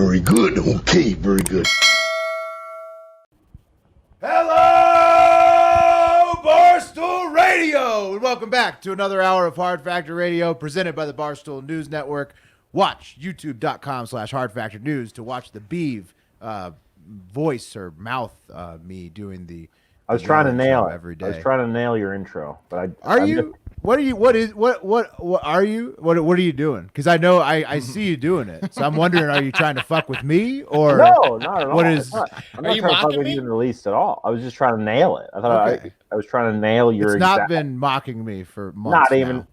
very good. Okay, very good. Hello, Barstool Radio, and welcome back to another hour of Hard Factor Radio presented by the Barstool News Network. Watch youtube.com/Hard Factor News to watch the Beeve voice or mouth me doing the. I was trying to nail it every day. I was trying to nail your intro, but Are you? What are you? What are you? What are you doing? Because I know I see you doing it, so I'm wondering: are you trying to fuck with me or no? Not at all. What is? I'm not trying to fuck with you in the least at all. I was just trying to nail it. I thought I was trying to nail your. It's not been mocking me for months. Not even. Now.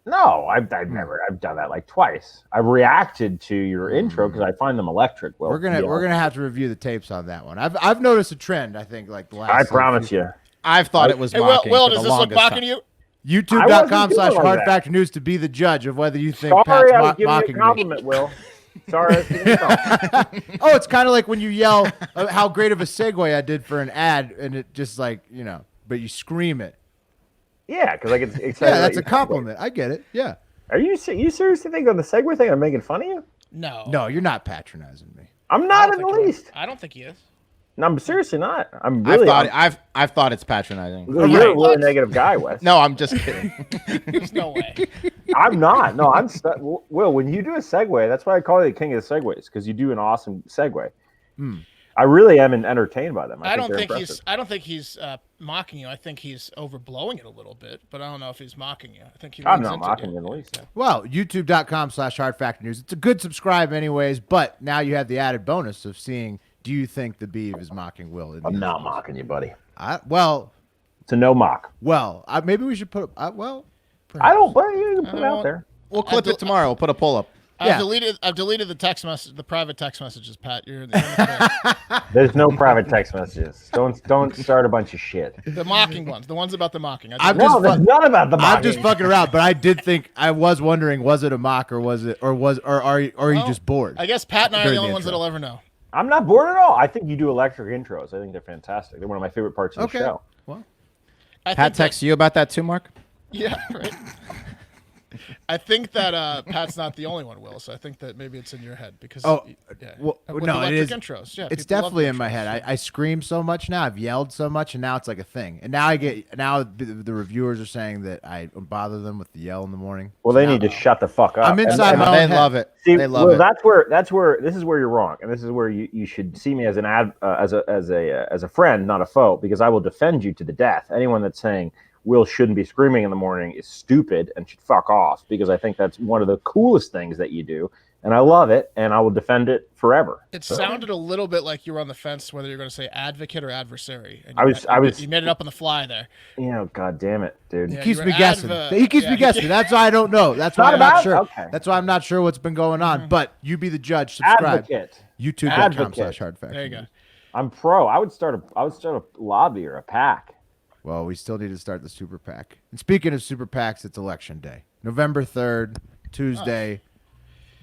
No, I've never. I've done that like twice. I've reacted to your intro because I find them electric. Well, we're gonna have to review the tapes on that one. I've noticed a trend. I think like the last. I promise you. I've thought it was mocking. Will, does this look mocking to you? YouTube.com/Hard Factor News to be the judge of whether you think Sorry, Pat's I was giving mocking you a compliment, me. Will. Sorry. Oh, it's kind of like when you yell how great of a segue I did for an ad, and it just like but you scream it. Yeah, because I get excited. Yeah, that's a compliment. I get it. Yeah. Are you seriously think on the segue thing I'm making fun of you? No, you're not patronizing me. I'm not in the least. I don't think he is. No, I'm seriously not. I'm really. I've thought it's patronizing. You're a really negative guy, Wes. No, I'm just kidding. There's no way. I'm not. No, I'm. Will, when you do a segue, that's why I call you the king of the segues, because you do an awesome segue. I really am entertained by them. I don't think he's mocking you. I think he's overblowing it a little bit, but I don't know if he's mocking you. I think I'm not mocking you in the least. Yeah. Well, youtube.com/Hard Factor News. It's a good subscribe anyways, but now you have the added bonus of seeing. Do you think the Beeve is mocking Will? I'm not mocking you, buddy. It's a no mock. Well, maybe we should put. I don't. But you can put it out there. We'll clip it tomorrow. We'll put a pull up. I've deleted the text message, the private text messages, Pat. There's no private text messages. Don't start a bunch of shit. The mocking ones, the ones about the mocking. There's none about the mocking. I'm just fucking around, but I did think I was wondering, was it a mock or was it or are you just bored? I guess Pat and I are the only ones that'll ever know. I'm not bored at all. I think you do electric intros. I think they're fantastic. They're one of my favorite parts of the show. Well, Pat texts you about that too, Mark? Yeah, right. I think that Pat's not the only one, Will. So I think that maybe it's in your head because no, it is. Intros. Yeah, it's definitely in my head. I scream so much now. I've yelled so much, and now it's like a thing. And now the reviewers are saying that I bother them with the yell in the morning. Well, they need to shut the fuck up. I'm inside my own head. They love it. See, they love it. That's where this is where you're wrong, and this is where you should see me as an as a friend, not a foe, because I will defend you to the death. Anyone that's saying Will shouldn't be screaming in the morning is stupid and should fuck off, because I think that's one of the coolest things that you do, and I love it, and I will defend it forever. It sounded a little bit like you were on the fence whether you're going to say advocate or adversary. And you made it up on the fly there. God damn it, dude. He keeps me guessing. He keeps me guessing. That's why I don't know. That's why I'm not sure. Okay. That's why I'm not sure what's been going on. But you be the judge. Subscribe. Advocate. YouTube.com/Hard Factor. There you go. I'm pro. I would start a lobby or a PAC. Well, we still need to start the Super PAC. And speaking of Super PACs, it's Election Day. November 3rd, Tuesday,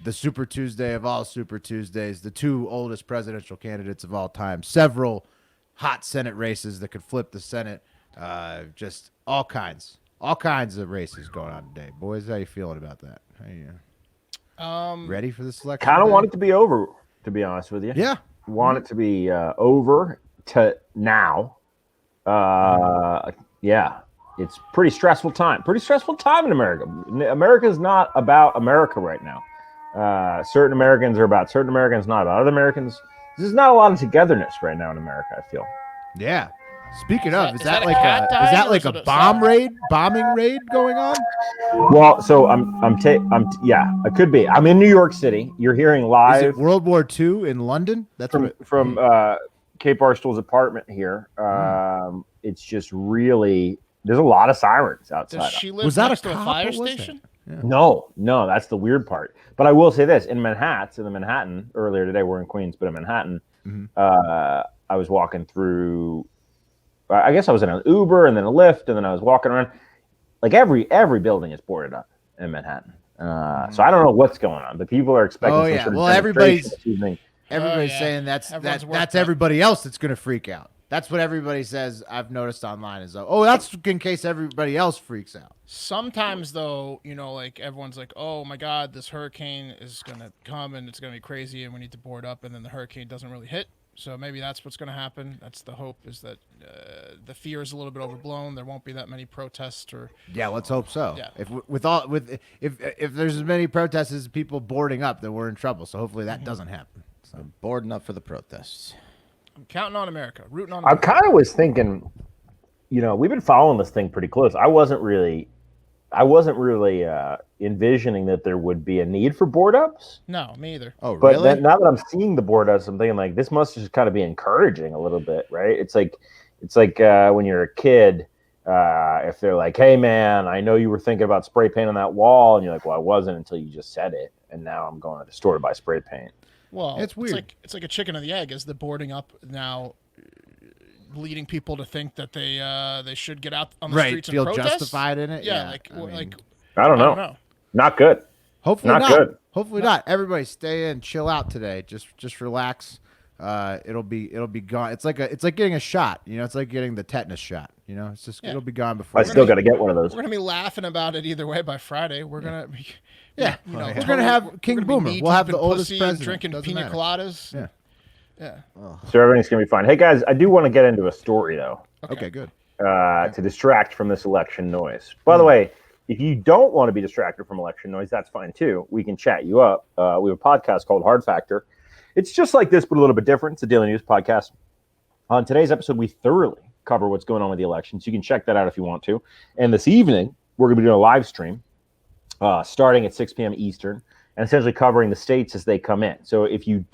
the Super Tuesday of all Super Tuesdays, the two oldest presidential candidates of all time, several hot Senate races that could flip the Senate, just all kinds of races going on today. Boys, how you feeling about that? How you, ready for this election? Kind of want it to be over, to be honest with you. Yeah. Want it to be over to now. Yeah, it's pretty stressful time. In America. America's not about America right now. Certain Americans are about certain Americans, not about other Americans. There's not a lot of togetherness right now in America, I feel. Yeah. Speaking of, is that like a bombing raid going on? Well, so yeah, it could be. I'm in New York City. You're hearing live. Is it World War II in London? That's from Kate Barstool's apartment here. It's just really, there's a lot of sirens outside. Does she live next to a fire station? Yeah. No, that's the weird part. But I will say this: in Manhattan earlier today, we're in Queens, but in Manhattan, I was walking through. I guess I was in an Uber and then a Lyft, and then I was walking around. Like every building is boarded up in Manhattan. So I don't know what's going on, but people are expecting. Oh yeah, well everybody's saying that's worked everybody else that's going to freak out. That's what everybody says. I've noticed online is, oh, that's in case everybody else freaks out. Sometimes, though, like everyone's like, oh my God, this hurricane is going to come and it's going to be crazy and we need to board up. And then the hurricane doesn't really hit. So maybe that's what's going to happen. That's the hope, is that the fear is a little bit overblown. There won't be that many protests Yeah, let's hope so. Yeah. If there's as many protests as people boarding up, then we're in trouble. So hopefully that doesn't happen. So. Boarding up for the protests. I'm counting on America, rooting on I America. kind of was thinking, we've been following this thing pretty close. I wasn't really envisioning that there would be a need for board ups. No, me either. Oh, But really? now that I'm seeing the board ups, I'm thinking like this must just kind of be encouraging a little bit, right? It's like when you're a kid, if they're like, "Hey man, I know you were thinking about spray paint on that wall," and you're like, "Well, I wasn't until you just said it," and now I'm going to the store to buy spray paint. Well, it's weird. It's like a chicken and the egg. Is the boarding up now leading people to think that they should get out on the streets and feel protest? justified in it? Yeah, I don't know. Not good. Hopefully Not not. good. Hopefully not. Everybody stay in, chill out today. Just relax. It'll be gone. It's like getting a shot. It's like getting the tetanus shot. It's just it'll be gone before. I still got to get one of those. We're gonna be laughing about it either way by Friday. We're gonna be. Yeah, we're gonna have King Boomer. We'll have the oldest president. Drinking Doesn't pina matter. coladas. Yeah. Yeah. So everything's gonna be fine. Hey guys, I do want to get into a story though, Okay, good. to distract from this election noise. By the way, if you don't want to be distracted from election noise, that's fine too. We can chat you up. We have a podcast called Hard Factor. It's just like this, but a little bit different. It's a daily news podcast. On today's episode, we thoroughly cover what's going on with the election, so you can check that out if you want to. And this evening, we're going to be doing a live stream starting at 6 p.m. Eastern, and essentially covering the states as they come in. So if you're into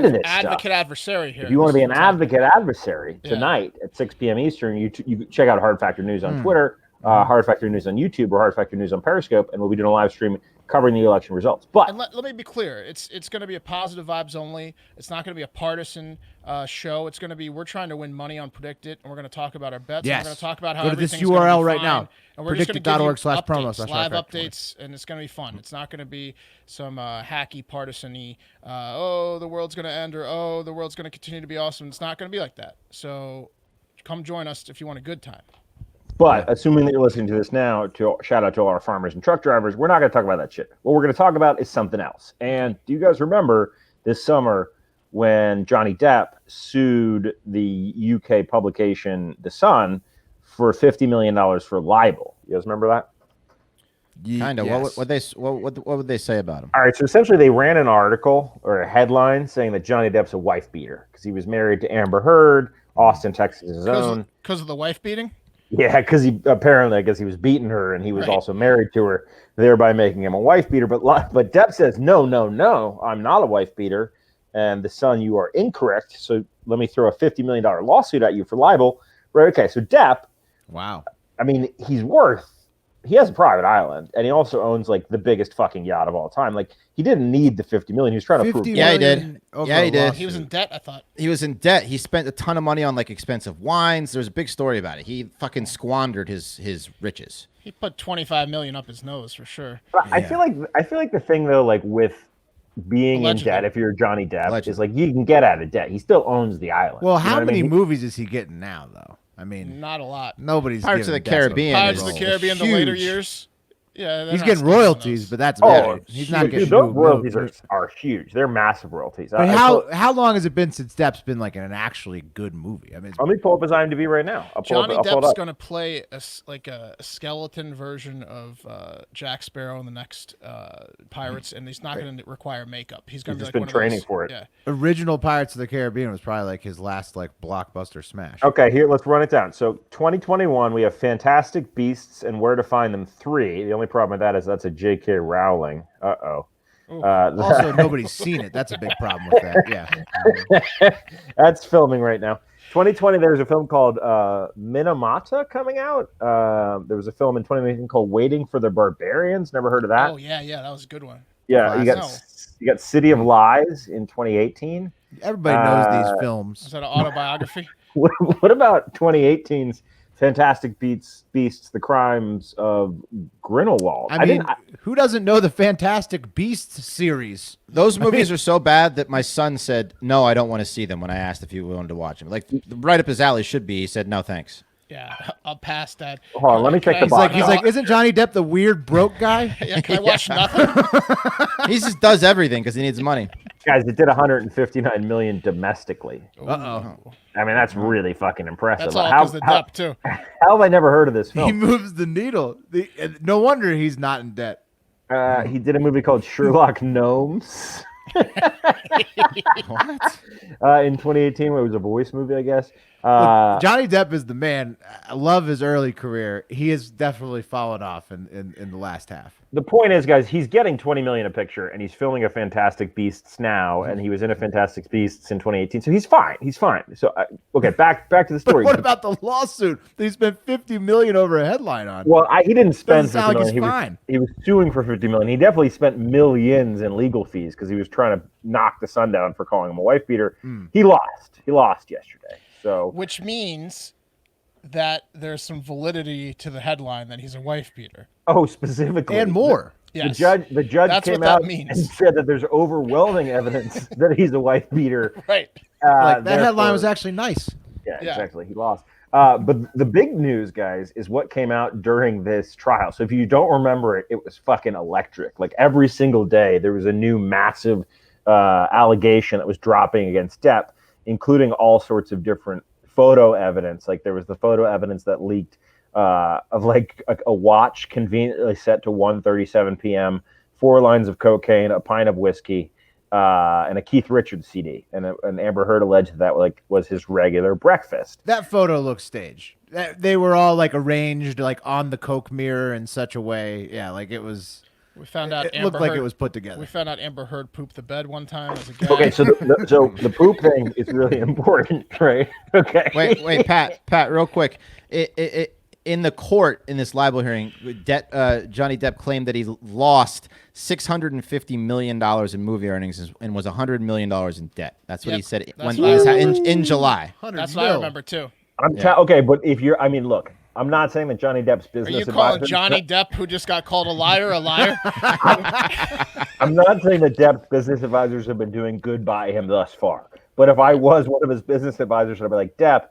this advocate stuff, adversary here. if you want to be an This is what's advocate adversary tonight at 6 p.m. Eastern, you can check out Hard Factor News on Twitter, Hard Factor News on YouTube, or Hard Factor News on Periscope, and we'll be doing a live stream covering the election results. But And let me be clear. It's going to be a positive vibes only. It's not going to be a partisan show. It's going to be, we're trying to win money on Predict It, and we're going to talk about our bets. Yes. And we're going to talk about how Go to this everything's gonna URL be right fine, now. And we're just going to give you Predictit.org/promo/ updates, live Hard Factor. updates, and it's going to be fun. It's not going to be some hacky, partisan-y, oh, the world's going to end, or oh, the world's going to continue to be awesome. It's not going to be like that. So come join us if you want a good time. But assuming that you're listening to this now, shout out to all our farmers and truck drivers, we're not going to talk about that shit. What we're going to talk about is something else. And do you guys remember this summer when Johnny Depp sued the UK publication The Sun for $50 million for libel? You guys remember that? Kind of. Yes. What would they say about him? All right, so essentially they ran an article or a headline saying that Johnny Depp's a wife beater because he was married to Amber Heard, Austin, Texas, his own. Because of the wife beating? Yeah, because he apparently, I guess he was beating her and he was also married to her, thereby making him a wife beater. But Depp says, no, I'm not a wife beater. And The Sun, you are incorrect. So let me throw a $50 million lawsuit at you for libel. Right? Okay, so Depp, Wow. I mean, he has a private island, and he also owns like the biggest fucking yacht of all time. Like he didn't need the $50 million. He was trying to prove. Yeah, he did. Yeah, he did. He was in debt, I thought. He was in debt. He spent a ton of money on like expensive wines. There's a big story about it. He fucking squandered his riches. He put $25 million up his nose for sure. But I feel like the thing though, like with being Allegedly. in debt, if you're Johnny Depp, Allegedly. is like you can get out of debt. He still owns the island. Well, You know how what I many mean? movies is he getting now, though? I mean, Not a lot. nobody's Pirates of giving the Depp a Caribbean Pirates of role. the Caribbean, the later huge. years. Yeah, He's getting royalties, but that's Oh, about it. He's not dude, getting those new- royalties new- are huge. They're massive royalties. But how long has it been since Depp's been like in an actually good movie? I mean, Let me pull up his IMDb right now. Johnny I'll pull it Depp's up. going to play a skeleton version of Jack Sparrow in the next Pirates, and he's not going to require makeup. He's going to be just like been one of training those, for it. Yeah. original Pirates of the Caribbean was probably like his last like blockbuster smash. Okay, here, let's run it down. So 2021, we have Fantastic Beasts and Where to Find Them 3. The only problem with that is that's a J.K. Rowling. Uh-oh. Also, nobody's seen it. That's a big problem with that. Yeah. That's filming right now. 2020, there's a film called Minamata coming out. There was a film in 2019 called Waiting for the Barbarians. Never heard of that. Oh, yeah, that was a good one. Yeah, you got City of Lies in 2018. Everybody knows these films. Is that an autobiography? What about 2018's Fantastic Beasts: The Crimes of Grindelwald. I mean, who doesn't know the Fantastic Beasts series? Those movies are so bad that my son said, no, I don't want to see them when I asked if he wanted to watch them. Like, right up his alley should be. He said, no, thanks. Yeah, I'll pass that. Hold on, let me check the He's box. like, isn't Johnny Depp the weird broke guy? Yeah, can I watch nothing? He just does everything because he needs money. Guys, it did 159 million domestically. Uh-oh. I mean, that's really fucking impressive. That's all because of Depp, too. How have I never heard of this He film? moves the needle. No wonder he's not in debt. He did a movie called Sherlock Gnomes. What? In 2018, where it was a voice movie, I guess. Look, Johnny Depp is the man. I love his early career. He has definitely fallen off in the last half. The point is, guys, he's getting 20 million a picture, and he's filming a Fantastic Beasts now, and he was in a Fantastic Beasts in 2018, so he's fine. He's fine. So, okay, back to the story. But what about the lawsuit that he spent $50 million over a headline on? Well, he didn't spend Doesn't sound $50 like million. he's He was suing for $50 million. He definitely spent millions in legal fees because he was trying to knock the son down for calling him a wife beater. He lost. He lost yesterday. So, Which means that there's some validity to the headline that he's a wife beater. specifically And more. Yes. The judge That's came what that out means. and said that there's overwhelming evidence that he's a wife beater. Right. Like, that headline therefore- was actually nice. Yeah, Yeah. exactly. He lost. But the big news, guys, is what came out during this trial. So if you don't remember it, it was fucking electric. Like every single day, there was a new massive allegation that was dropping against Depp, including all sorts of different photo evidence. Like there was the photo evidence that leaked of like a watch conveniently set to 1:37 p.m., 4 lines of cocaine, a pint of whiskey, and a Keith Richards CD. And Amber Heard alleged that was his regular breakfast. That photo looks staged. They were all like arranged like on the Coke mirror in such a way. Yeah, like it was. We found out It Amber looked like Heard, it was put together. We found out Amber Heard pooped the bed one time as a gag. Okay, so the poop thing is really important, right? Okay. Wait, Pat, real quick. In the court, in this libel hearing, Johnny Depp claimed that he lost $650 million in movie earnings and was $100 million in debt. That's what he said that's when what I in July. That's what I remember, too. Okay, but look, I'm not saying that Johnny Depp's Are business you calling advisors- Johnny Depp, who just got called a liar? I'm not saying that Depp's business advisors have been doing good by him thus far. But if I was one of his business advisors, I'd be like, Depp,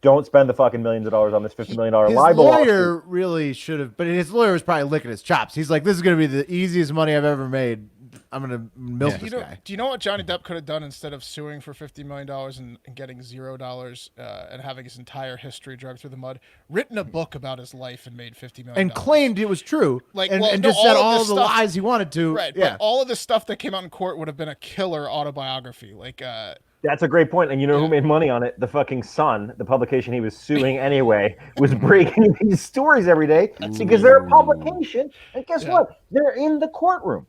don't spend the fucking millions of dollars on this $50 million His libel lawyer lawsuit. really should have, but his lawyer was probably licking his chops. He's like, this is going to be the easiest money I've ever made. I'm going to milk this guy. Do you know what Johnny Depp could have done instead of suing for $50 million and getting $0 and having his entire history dragged through the mud? Written a book about his life and made $50 million. And claimed it was true. Like, and, well, and no, just said all of all this the stuff- lies he wanted to. Right, Yeah. but all of the stuff that came out in court would have been a killer autobiography. Like, That's a great point. And you know who made money on it? The fucking Sun, the publication he was suing anyway, was breaking these stories every day because they're a publication. And guess what? They're in the courtroom.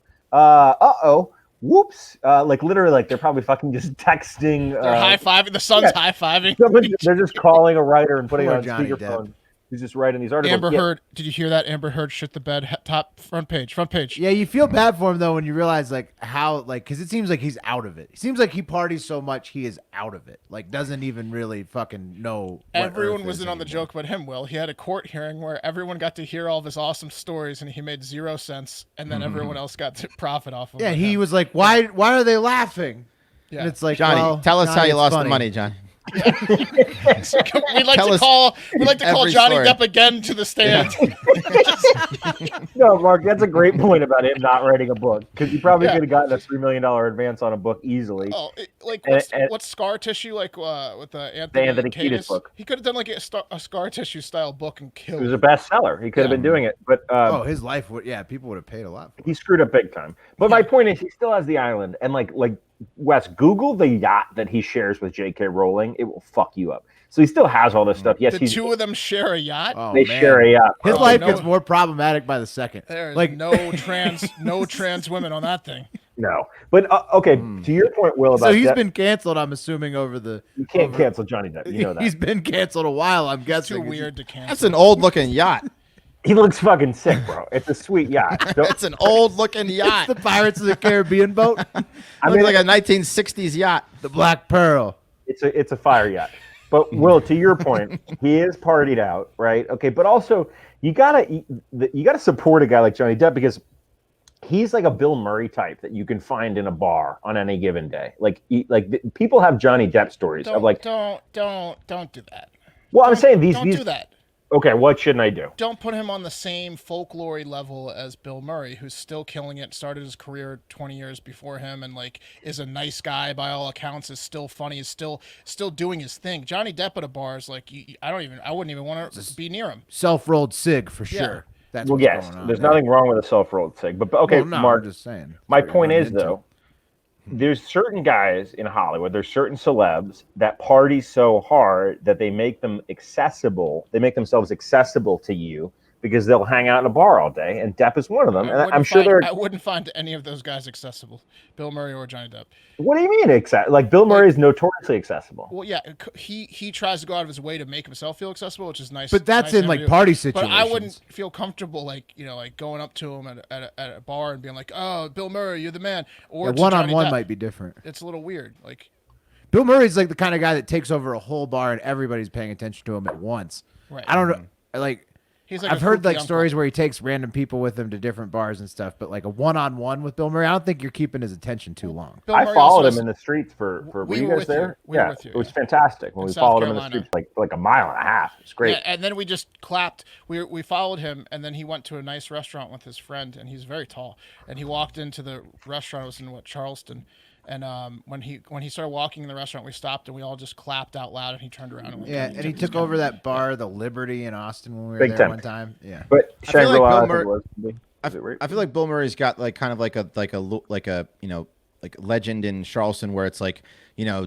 Whoops. Like literally, like they're probably fucking just texting. they're high-fiving. The Sun's high-fiving. They're just calling a writer and putting it Poor on Johnny speakerphone. He's just writing these articles. Amber Heard. Did you hear that? Amber Heard shit the bed. Front page. Yeah, you feel bad for him though when you realize like how like because it seems like he's out of it. It seems like he parties so much he is out of it. Like doesn't even really fucking know. What Everyone Earth was is in on the anymore. joke but him, Will. He had a court hearing where everyone got to hear all of his awesome stories and he made 0 cents and then everyone else got to profit off of it. Yeah, he was like, why are they laughing? Yeah. And it's like, Johnny, well, tell us how Johnny, you it's lost funny. the money, Johnny. We'd like Tell to us call every Johnny story. Depp again to the stand. No, Mark, that's a great point about him not writing a book because he probably Yeah. could have gotten a $3 million advance on a book easily. Oh, like And- what's scar tissue like with the Anthony, Anthony Kiedis book. He could have done like a scar tissue style book and It killed. was a bestseller. He could have been doing it, but Oh, his life would. Yeah, people would have paid a lot for it. he screwed up big time. But my point is, he still has the island, and like Wes, Google the yacht that he shares with J.K. Rowling. It will fuck you up. So he still has all this stuff. Yes, The two of them share a yacht. Oh, they man. share a yacht. His Oh, life no. gets more problematic by the second. There's like no trans women on that thing. No, but okay. To your point, Will, about so he's Depp, been canceled. I'm assuming over the. you can't cancel Johnny Depp. You know that. He's been canceled a while. I'm It's guessing. too weird to cancel. That's an old looking yacht. He looks fucking sick, bro. It's a sweet yacht. Don't- It's an old looking It's yacht. the Pirates of the Caribbean boat, I Looks mean, like a 1960s yacht. the Black Pearl. it's a fire yacht. But Will, to your point, he is partied out, right? Okay, but also you gotta support a guy like Johnny Depp because he's like a Bill Murray type that you can find in a bar on any given day. Like people have Johnny Depp stories of like, don't do that. well, I'm saying these do that. Okay, what shouldn't I do? Don't put him on the same folklore level as Bill Murray, who's still killing it. Started his career 20 years before him, and like is a nice guy by all accounts. Is still funny. Is still doing his thing. Johnny Depp at a bar is like I wouldn't even want to be near him. Self-rolled cig for sure. That's well, what's yes, going on. there's nothing wrong with a self-rolled cig, but okay, well, no, Mark. I'm just saying. My point is though, there's certain guys in Hollywood, there's certain celebs that party so hard that they make them accessible. They make themselves accessible to you because they'll hang out in a bar all day, and Depp is one of them. And I'm sure I wouldn't find any of those guys accessible, Bill Murray or Johnny Depp. What do you mean like Bill Murray is notoriously accessible? Well, yeah, he tries to go out of his way to make himself feel accessible, which is nice. But that's nice in like party situations. But I wouldn't feel comfortable like going up to him at a bar and being like, "Oh, Bill Murray, you're the man." Or one-on-one might be different. It's a little weird. Like Bill Murray's like the kind of guy that takes over a whole bar and everybody's paying attention to him at once. Right. I don't know, like. He's like I've heard like stories where he takes random people with him to different bars and stuff, but like a one-on-one with Bill Murray, I don't think you're keeping his attention too long. I followed him in the streets for were you guys there? Yeah, it was fantastic when we followed him in the streets like a mile and a half. It's great. Yeah, and then we just clapped. We followed him, and then he went to a nice restaurant with his friend, and he's very tall. And he walked into the restaurant. It was in Charleston. And when he started walking in the restaurant, we stopped and we all just clapped out loud. And he turned around and went. And he took over that bar, the Liberty in Austin, when we were Big there time. one time. Yeah, but I feel like Bill Murray. I feel like Bill Murray's got like kind of like a like legend in Charleston where it's like,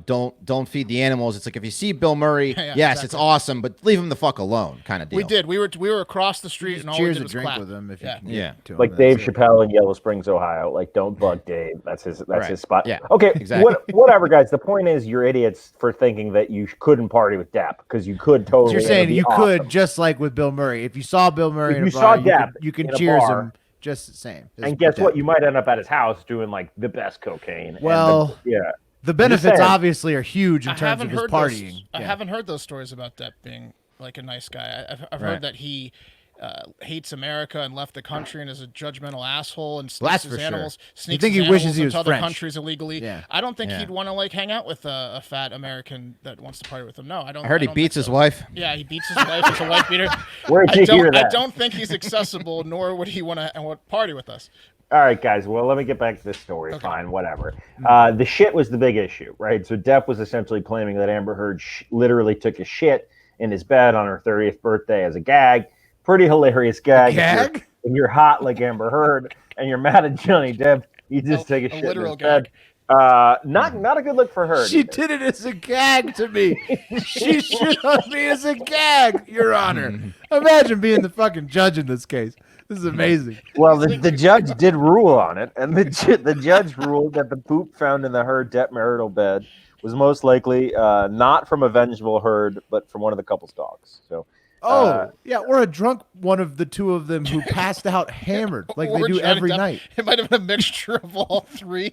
don't feed the animals. It's like if you see Bill Murray, yes, exactly. It's awesome, but leave him the fuck alone, kind of deal. We did. We were across the street and all we did was drink clap. with him if you can get to him. Like Dave Chappelle in Yellow Springs, Ohio. Like, don't bug Dave. That's his spot. Yeah. Okay. Exactly. Whatever, guys. The point is, you're idiots for thinking that you couldn't party with Depp because you could totally. So you're saying you could, just like with Bill Murray. If you saw Bill Murray in a bar, you can cheers him just the same. And guess what? You might end up at his house doing like the best cocaine. Well, the benefits obviously are huge in terms of his partying. I haven't heard those stories about Depp being like a nice guy. I've heard that he hates America and left the country and is a judgmental asshole and sneaks his animals, sneaks his animals into other countries illegally. Yeah. I don't think he'd want to like hang out with a fat American that wants to party with him. No, I don't. I heard he beats his wife. Yeah, he beats his wife. He's a wife beater. Where'd you hear that? I don't think he's accessible, nor would he want to party with us. All right, guys. Well, let me get back to this story. Okay. Fine, whatever. The shit was the big issue, right? So Depp was essentially claiming that Amber Heard literally took a shit in his bed on her 30th birthday as a gag. Pretty hilarious gag. Gag? If you're hot like Amber Heard and you're mad at Johnny Depp, you just take a shit literal in his bed. Not a good look for her. She did it as a gag to me. She shit on me as a gag, Your Honor. Imagine being the fucking judge in this case. This is amazing. Well, the judge did rule on it, and the judge ruled that the poop found in the Heard Depp marital bed was most likely not from a vengeful Heard, but from one of the couple's dogs. So. Or a drunk one of the two of them who passed out hammered like they do every night. It might have been a mixture of all three.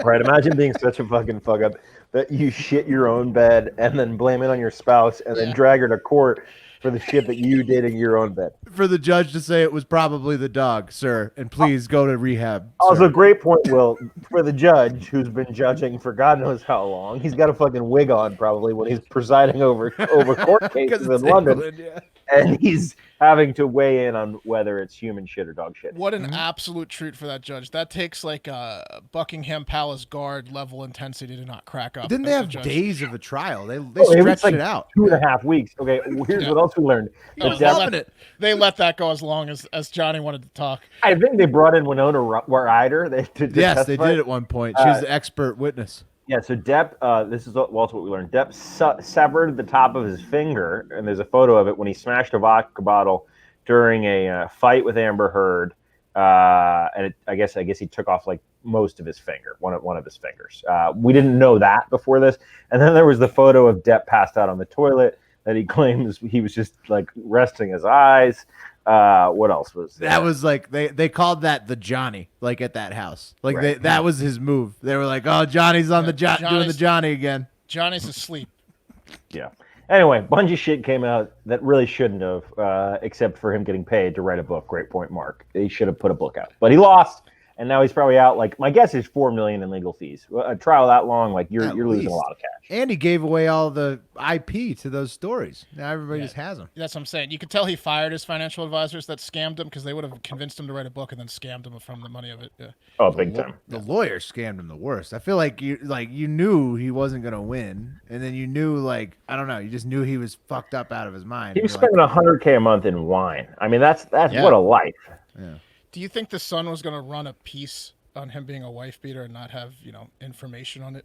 Right. Imagine being such a fucking fuck up that you shit your own bed and then blame it on your spouse and then drag her to court for the shit that you did in your own bed. For the judge to say it was probably the dog, sir, and please go to rehab. Also, great point, Will. For the judge who's been judging for God knows how long, he's got a fucking wig on probably when he's presiding over court cases in London. England, And he's having to weigh in on whether it's human shit or dog shit. What an absolute treat for that judge. That takes like a Buckingham Palace guard level intensity to not crack up. Didn't they have days of a trial? They stretched it out. 2.5 weeks. Okay, here's what else we learned. They let that go as long as Johnny wanted to talk. I think they brought in Winona Ryder. They did at one point. She was the expert witness. Yeah, so Depp, this is also what we learned. Depp severed the top of his finger, and there's a photo of it when he smashed a vodka bottle during a fight with Amber Heard. And I guess he took off like most of his finger, one of his fingers. We didn't know that before this. And then there was the photo of Depp passed out on the toilet that he claims he was just like resting his eyes. What else was there? That was like they called that the Johnny, like at that house. Like that was his move. They were like, "Oh, Johnny's on doing the Johnny again." Johnny's asleep. Yeah. Anyway, bunch of shit came out that really shouldn't have, except for him getting paid to write a book. Great point, Mark. He should have put a book out, but he lost, and now he's probably out. Like my guess is $4 million in legal fees. A trial that long, like you're losing a lot of cash. And he gave away all the IP to those stories. Now everybody just has them. That's what I'm saying. You could tell he fired his financial advisors that scammed him because they would have convinced him to write a book and then scammed him from the money of it. Yeah. Oh, big time. The lawyer scammed him the worst. I feel like you knew he wasn't gonna win, and then you knew I don't know, you just knew he was fucked up out of his mind. He was spending $100K a month in wine. I mean, that's what a life. Yeah. Do you think the Sun was going to run a piece on him being a wife beater and not have information on it?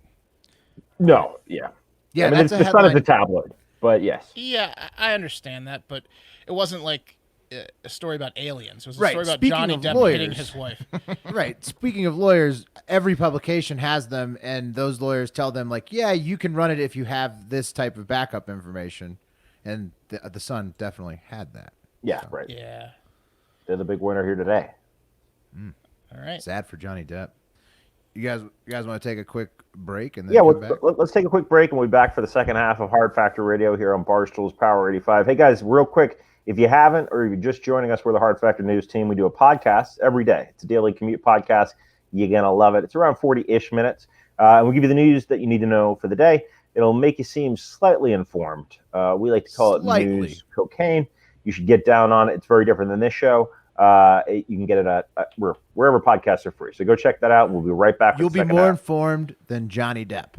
No, yeah. Yeah, I mean, that's the Sun is a tabloid, but yes. Yeah, I understand that, but it wasn't like a story about aliens. It was a Right, story about speaking Johnny of Depp lawyers. hitting his wife. Right. Speaking of lawyers, every publication has them, and those lawyers tell them, yeah, you can run it if you have this type of backup information. And the Sun definitely had that. Yeah, right. Yeah. They're the big winner here today. All right. Sad for Johnny Depp. You guys want to take a quick break and then Yeah, come back? let's take a quick break and we'll be back for the second half of Hard Factor Radio here on Barstool's Power 85. Hey, guys, real quick, if you haven't or you're just joining us, we're the Hard Factor News team. We do a podcast every day. It's a daily commute podcast. You're going to love it. It's around 40-ish minutes. And we'll give you the news that you need to know for the day. It'll make you seem slightly informed. We like to call it news cocaine. You should get down on it. It's very different than this show. You can get it at wherever podcasts are free. So go check that out. We'll be right back. You'll be more informed than Johnny Depp.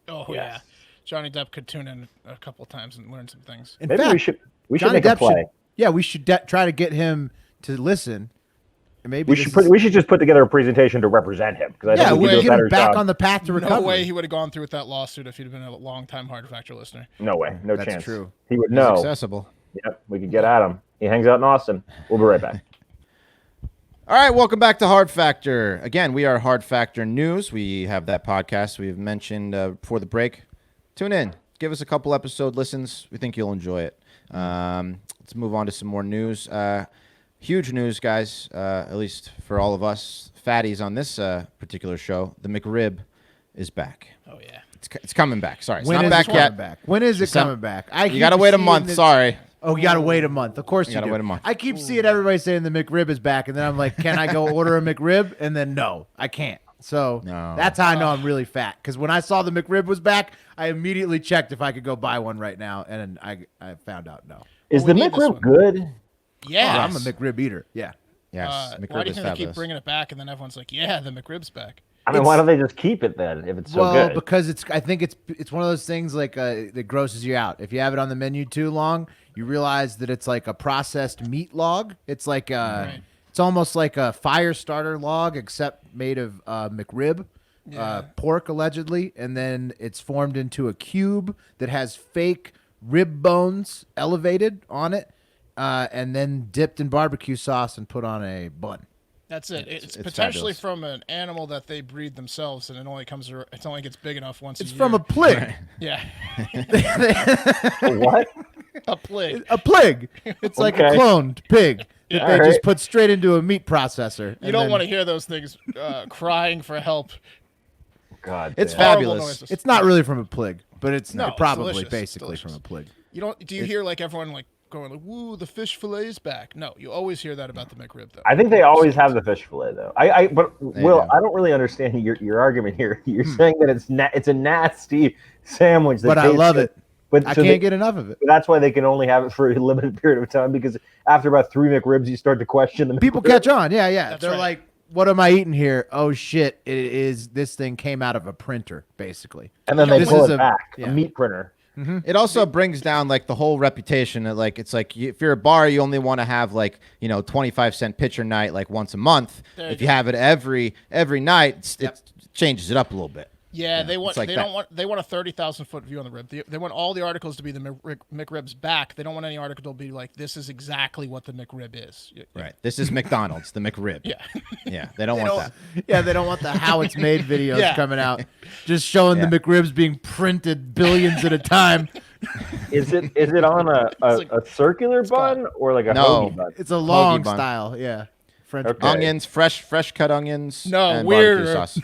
Oh, yeah. Johnny Depp could tune in a couple of times and learn some things. In Maybe fact, we should Johnny make a Depp play. we should try to get him to listen. And maybe we should just put together a presentation to represent him because I think we we'll could do a get better him back job. on the path to recovery. No way he would have gone through with that lawsuit if he'd been a long-time Hard Factor listener. No way, no That's chance. true. He would He's know. accessible. Yep, we could get at him. He hangs out in Austin. We'll be right back. All right, welcome back to Hard Factor. Again, we are Hard Factor News. We have that podcast we've mentioned before the break. Tune in. Give us a couple episode listens. We think you'll enjoy it. Let's move on to some more news. Huge news, guys, at least for all of us fatties on this particular show. The McRib is back. Oh, yeah. It's coming back. Sorry, it's When not is back it yet. coming back? When is it coming back? You got to wait a month. Sorry. Oh, you got to wait a month. Of course you gotta do. wait a month. I keep seeing everybody saying the McRib is back, and then I'm like, can I go order a McRib? And then no, I can't. So No. that's how I know I'm really fat. Because when I saw the McRib was back, I immediately checked if I could go buy one right now, and I found out no. Is we the need this McRib one. good? Yeah. Oh, I'm a McRib eater. Yeah. Yes, McRib why do you is think they keep fabulous. bringing it back and then everyone's like, yeah, the McRib's back? I mean, why don't they just keep it then if it's so Well, good? because I think it's one of those things that grosses you out. If you have it on the menu too long, you realize that it's like a processed meat log. It's like it's almost like a fire starter log, except made of McRib, pork allegedly, and then it's formed into a cube that has fake rib bones elevated on it, and then dipped in barbecue sauce and put on a bun. That's it. It's fabulous. potentially from an animal that they breed themselves, and it only gets big enough once It's a year. from a plig. Yeah, What? a pig. A plig. It's like a Okay. cloned pig that they All just right. put straight into a meat processor. You don't want to hear those things crying for help. God, It's damn. Horrible fabulous. noises. It's not really from a plig, but it's No, it's probably delicious. basically Delicious. from a plig. You don't? Do you hear like everyone like going like, "Woo, the fish fillet's back"? No, you always hear that about the McRib though. I think they always have the fish fillet though. But Will, do. I don't really understand your argument here. You're saying that it's a nasty sandwich, that But I tastes love good. it. But I so can't get enough of it. that's why they can only have it for a limited period of time, because after about 3 McRibs, you start to question them. People catch on. Yeah. That's They're right. like, what am I eating here? Oh, shit. This thing came out of a printer, basically. and then they This pull is it a- back. yeah. A meat printer. It also brings down like the whole reputation. That, like it's like if you're a bar, you only want to have like 25-cent pitcher night like once a month. There If you you go. have it every night, it changes it up a little bit. Yeah, they want. it's like they that. don't want. They want a 30,000-foot view on the rib. They want all the articles to be the McRib's back. They don't want any article to be like, "This is exactly what the McRib is." Right. This is McDonald's, the McRib. Yeah. Yeah. They don't want that. Yeah, they don't want the how it's made videos Yeah. coming out, just showing the McRibs being printed billions at a time. Is it on a circular bun or like a No. hoagie bun? It's a long bun. style. Yeah. French Okay. bread. Onions, fresh cut onions. No, and weirder. barbecue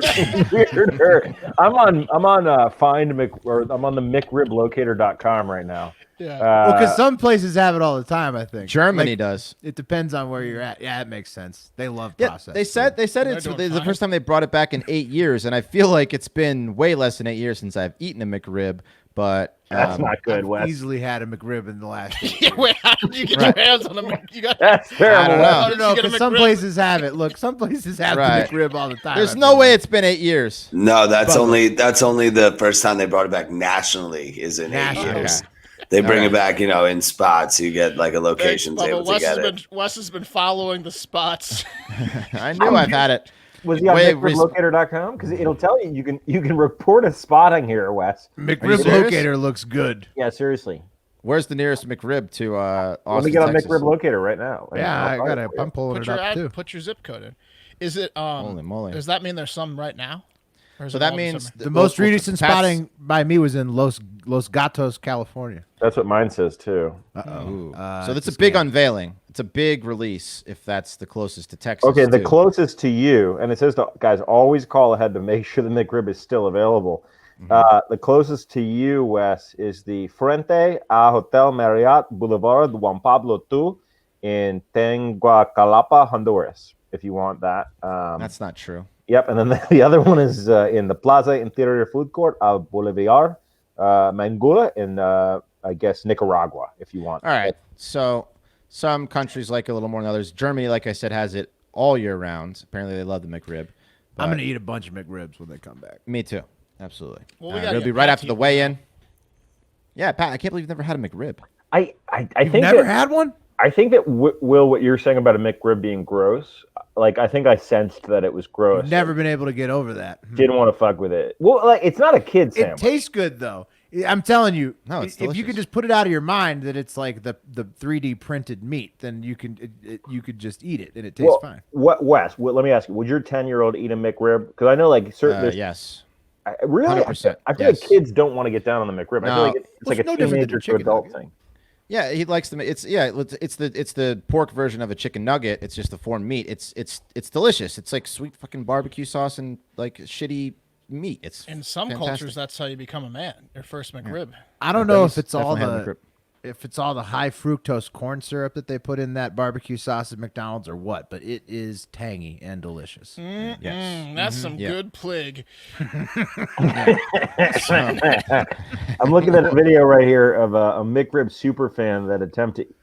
sauce. Weirder. I'm on I'm on the McRibLocator.com right now. Yeah. Well, because some places have it all the time. I think Germany Like, does. It depends on where you're at. Yeah, it makes sense. They love Yeah, processed. they said They're it's doing the fine. first time they brought it back in 8 years, and I feel like it's been way less than 8 years since I've eaten a McRib. But That's not good, I've Wes. easily had a McRib in the last. year. Yeah, wait, how did you get Right. your hands on them? You got That's terrible. I don't Wes. know. I don't know Did you get a because some McRib? places have it. Look, some places have Right. the McRib all the time. there's I no feel way like. it's been 8 years. No, that's But- only the first time they brought it back nationally is in 8 Nationally. years. Okay. They bring All it back, in spots. You get like a location's Bubba, able to Wes, get has it. been, Wes has been following the spots. I knew I've had it. Was he on Way McRibLocator.com? Because it'll tell you you can report a spotting here, Wes. McRib serious? Locator looks good. Yeah, seriously. Where's the nearest McRib to Let Austin, me get on Texas? McRib Locator right now. Yeah, I I'll got find it. for you. I'm pulling Put it your up too. put your zip code in. Is it Holy moly. Does that mean there's some right now? Or is So it that all means December? The most well, recent Pat's- spotting by me was in Los Gatos, California. That's what mine says too. Ooh. Uh, So that's a it's big scam. unveiling. It's a big release if that's the closest to Texas. Okay, the too. closest to you, and it says to guys always call ahead to make sure the McRib is still available. The closest to you, Wes, is the Frente a Hotel Marriott Boulevard, Juan Pablo II, in Teguacalapa, Honduras. If you want that, That's not true. yep. And then the other one is in the Plaza Interior Food Court of Bolivar, Mangula, in I guess Nicaragua. If you want. All right. So some countries like it a little more than others. Germany, like I said, has it all year round. Apparently, they love the McRib. I'm gonna eat a bunch of McRibs when they come back. Me too. Absolutely. Well, we gotta it'll get be right Pat after to the eat weigh-in. Yeah, Pat, I can't believe you've never had a McRib. I You've think never that, had one? I think that Will, what you're saying about a McRib being gross, like I think I sensed that it was gross. Never been able to get over that. Didn't want to fuck with it. Well, like it's not a kid It sandwich. tastes good though. I'm telling you. No, it's if you delicious. could just put it out of your mind that it's like the 3D printed meat, then you could just eat it and it tastes fine. What, Wes? Let me ask you: would your 10-year-old eat a McRib? Because I know, like, certain. there's- Yes. really, 100%, I feel yes. like kids don't want to get down on the McRib. I No. feel like it's Well, like it's no a different than teenager a to chicken adult nugget. thing. Yeah, he likes them. It's the pork version of a chicken nugget. It's just the formed meat. It's delicious. It's like sweet fucking barbecue sauce and like shitty meat. It's In some fantastic. cultures, that's how you become a man. Your first McRib. I don't know if Benny's it's all definitely had a the McRib. if it's all the high fructose corn syrup that they put in that barbecue sauce at McDonald's or what, but it is tangy and delicious. Yes. That's some Yeah. good plig. I'm looking at a video right here of a McRib super fan that attempted